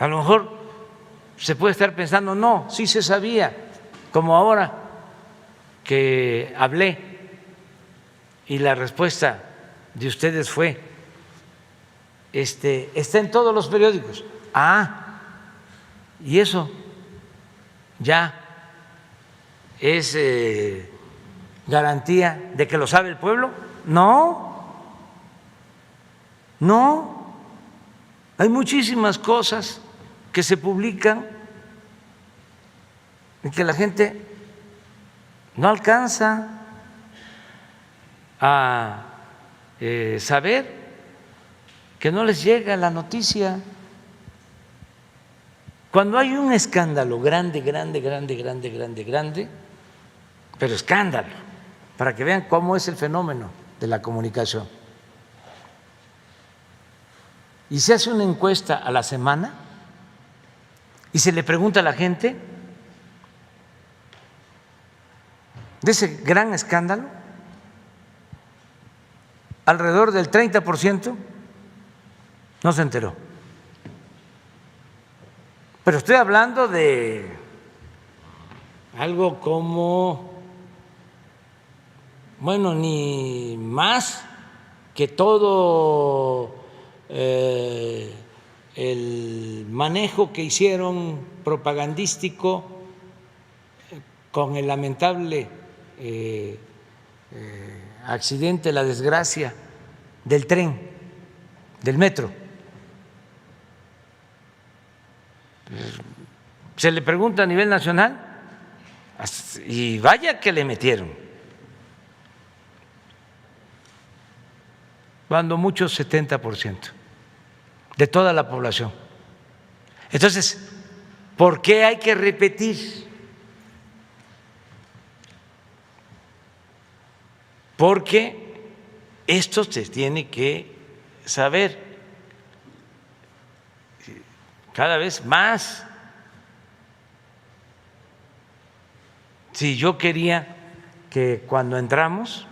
A lo mejor se puede estar pensando, no, sí se sabía, como ahora que hablé y la respuesta de ustedes fue, está en todos los periódicos. ¿Y eso ya es garantía de que lo sabe el pueblo? No, no. Hay muchísimas cosas que se publican y que la gente no alcanza a saber, que no les llega la noticia. Cuando hay un escándalo grande, pero escándalo, para que vean cómo es el fenómeno de la comunicación, y se hace una encuesta a la semana y se le pregunta a la gente de ese gran escándalo, alrededor del 30% no se enteró. Pero estoy hablando de algo como, bueno, ni más que todo el manejo que hicieron propagandístico con el lamentable accidente, la desgracia del tren, del metro. Se le pregunta a nivel nacional y vaya que le metieron. Cuando mucho 70% de toda la población. Entonces, ¿por qué hay que repetir? Porque esto se tiene que saber cada vez más. Si yo quería que cuando entramos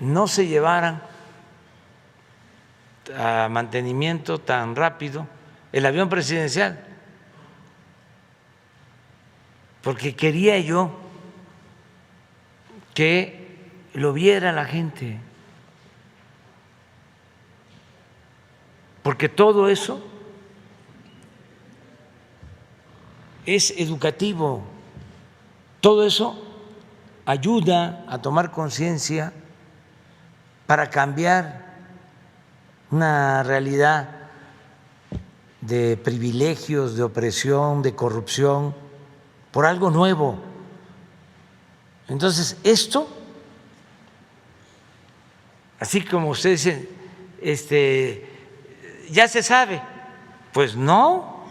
no se llevaran a mantenimiento tan rápido el avión presidencial, porque quería yo que lo viera la gente, porque todo eso es educativo, todo eso ayuda a tomar conciencia para cambiar una realidad de privilegios, de opresión, de corrupción, por algo nuevo. Entonces, esto, así como ustedes dicen, ya se sabe, pues no.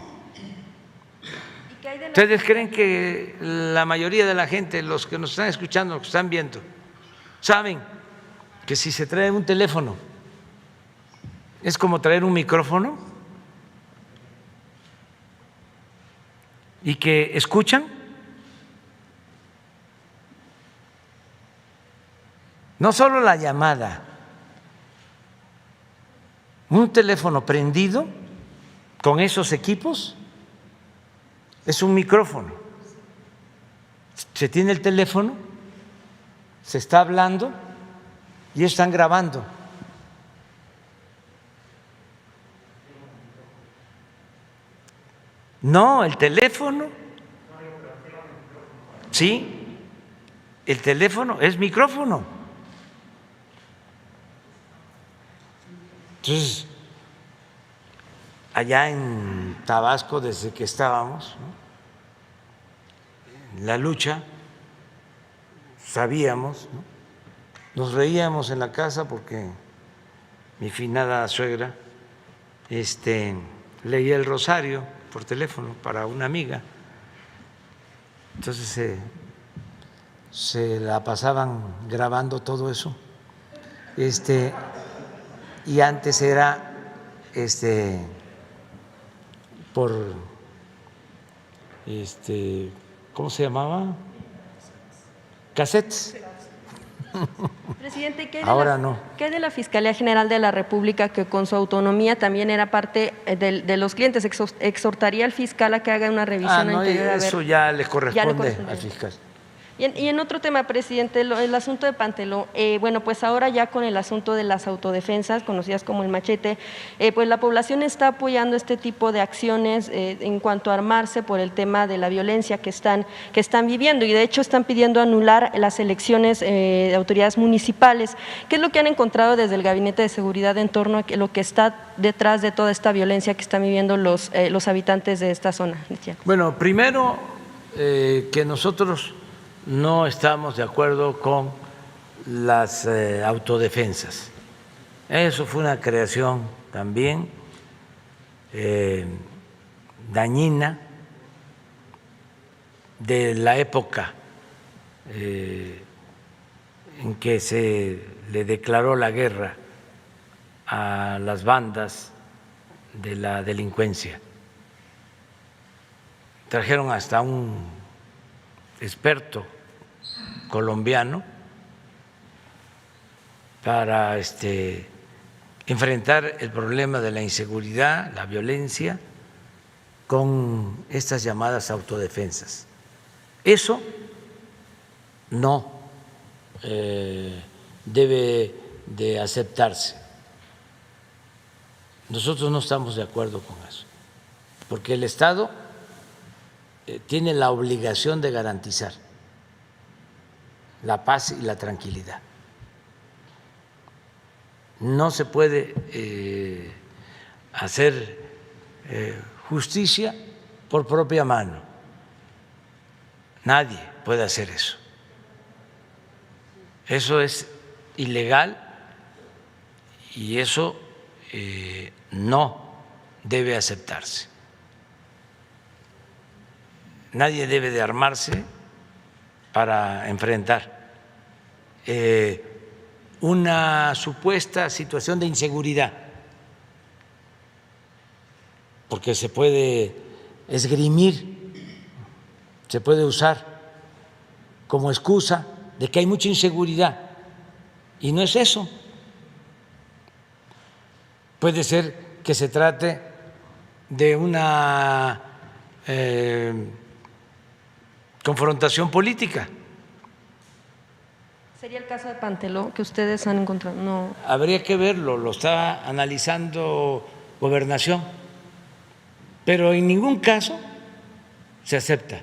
¿Ustedes creen que la mayoría de la gente, los que nos están escuchando, los que están viendo, saben que si se trae un teléfono es como traer un micrófono y que escuchan? No solo la llamada, un teléfono prendido con esos equipos es un micrófono. Se tiene el teléfono, se está hablando y ellos están grabando. No, el teléfono, sí, el teléfono es micrófono. Entonces, allá en Tabasco, desde que estábamos, ¿no?, en la lucha, sabíamos, ¿no?, nos reíamos en la casa porque mi finada suegra leía el rosario por teléfono para una amiga. Entonces se la pasaban grabando todo eso. Y antes era por ¿cómo se llamaba? Cassettes. Presidente, Ahora no. ¿Qué de la Fiscalía General de la República, que con su autonomía también era parte de los clientes? ¿Exhortaría al fiscal a que haga una revisión anterior? Eso ya le corresponde al fiscal. Y en otro tema, presidente, el asunto de Panteló, bueno, pues ahora ya con el asunto de las autodefensas, conocidas como el machete, pues la población está apoyando este tipo de acciones en cuanto a armarse por el tema de la violencia que están viviendo, y de hecho están pidiendo anular las elecciones de autoridades municipales. ¿Qué es lo que han encontrado desde el Gabinete de Seguridad en torno a lo que está detrás de toda esta violencia que están viviendo los habitantes de esta zona? Bueno, primero que nosotros no estamos de acuerdo con las autodefensas. Eso fue una creación también dañina de la época en que se le declaró la guerra a las bandas de la delincuencia. Trajeron hasta un experto colombiano para enfrentar el problema de la inseguridad, la violencia, con estas llamadas autodefensas. Eso no debe de aceptarse. Nosotros no estamos de acuerdo con eso, porque el Estado tiene la obligación de garantizar la paz y la tranquilidad. no se puede hacer justicia por propia mano. Nadie puede hacer eso. Eso es ilegal y eso no debe aceptarse. Nadie debe de armarse para enfrentar una supuesta situación de inseguridad, porque se puede esgrimir, se puede usar como excusa de que hay mucha inseguridad, y no es eso. Puede ser que se trate de una confrontación política. ¿Sería el caso de Panteló que ustedes han encontrado? No. Habría que verlo, lo está analizando Gobernación, pero en ningún caso se acepta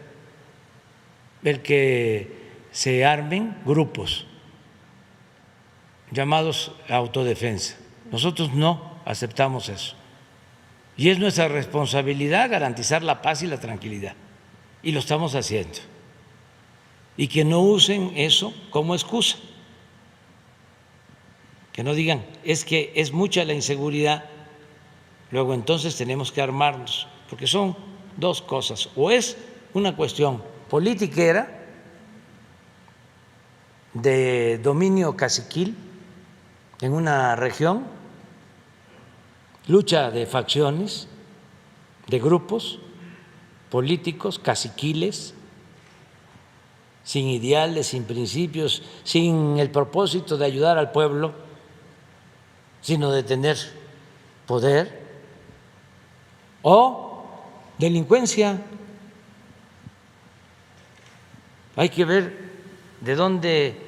el que se armen grupos llamados autodefensa. Nosotros no aceptamos eso. Y es nuestra responsabilidad garantizar la paz y la tranquilidad. Y lo estamos haciendo. Y que no usen eso como excusa. Que no digan, es que es mucha la inseguridad, luego entonces tenemos que armarnos. Porque son dos cosas. O es una cuestión politiquera de dominio caciquil en una región, lucha de facciones, de grupos políticos caciquiles, sin ideales, sin principios, sin el propósito de ayudar al pueblo, sino de tener poder, o delincuencia. Hay que ver de dónde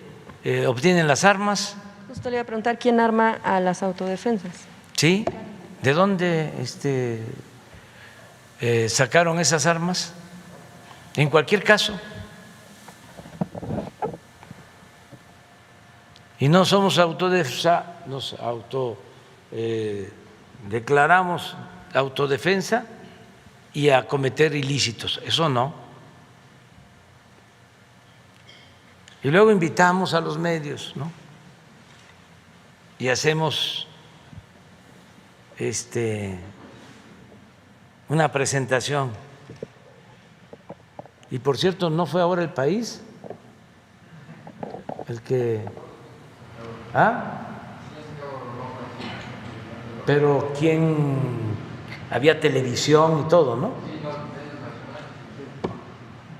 obtienen las armas. Justo le iba a preguntar quién arma a las autodefensas. Sí, ¿de dónde sacaron esas armas? En cualquier caso. Y no somos autodefensa, nos declaramos autodefensa y a cometer ilícitos. Eso no. Y luego invitamos a los medios, ¿no? Y hacemos una presentación. Y por cierto, ¿no fue ahora El País el que... Pero ¿quién? Había televisión y todo, ¿no?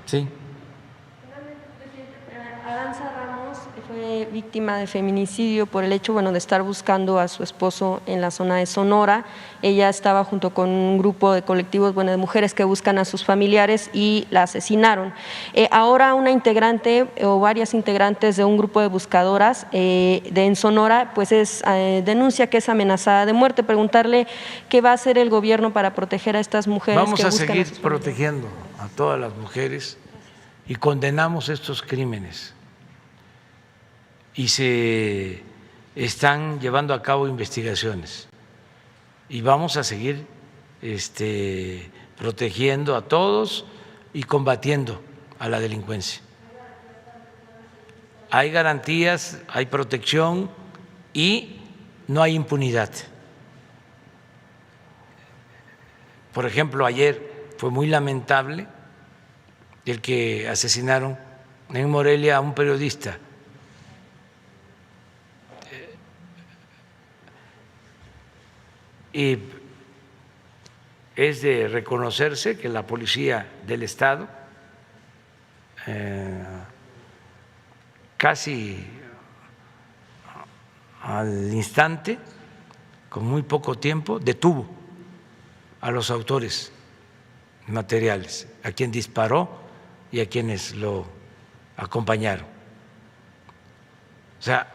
Sí. Aranza Ramos fue víctima de feminicidio por el hecho, de estar buscando a su esposo en la zona de Sonora. Ella estaba junto con un grupo de colectivos, de mujeres que buscan a sus familiares y la asesinaron. Ahora una integrante o varias integrantes de un grupo de buscadoras en Sonora, denuncia que es amenazada de muerte. Preguntarle qué va a hacer el gobierno para proteger a estas mujeres. Vamos a seguir protegiendo a todas las mujeres y condenamos estos crímenes. Y se están llevando a cabo investigaciones y vamos a seguir protegiendo a todos y combatiendo a la delincuencia. Hay garantías, hay protección y no hay impunidad. Por ejemplo, ayer fue muy lamentable el que asesinaron en Morelia a un periodista. Y es de reconocerse que la policía del Estado casi al instante, con muy poco tiempo, detuvo a los autores materiales, a quien disparó y a quienes lo acompañaron. O sea,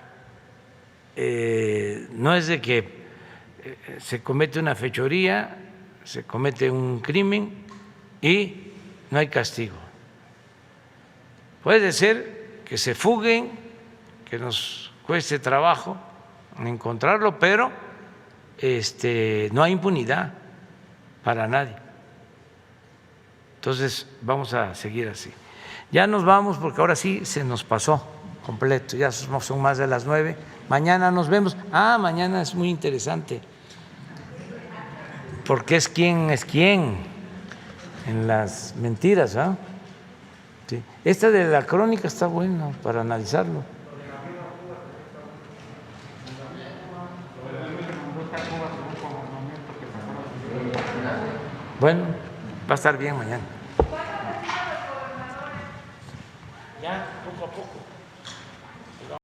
no es de que se comete una fechoría, se comete un crimen y no hay castigo. Puede ser que se fuguen, que nos cueste trabajo, encontrarlo, pero no hay impunidad para nadie. Entonces vamos a seguir así. Ya nos vamos porque ahora sí se nos pasó completo, ya son más de las 9. Mañana nos vemos. Mañana es muy interesante porque es quién en las mentiras. Sí. Esta de la crónica está buena para analizarlo. Bueno, va a estar bien mañana. Ya, poco a poco.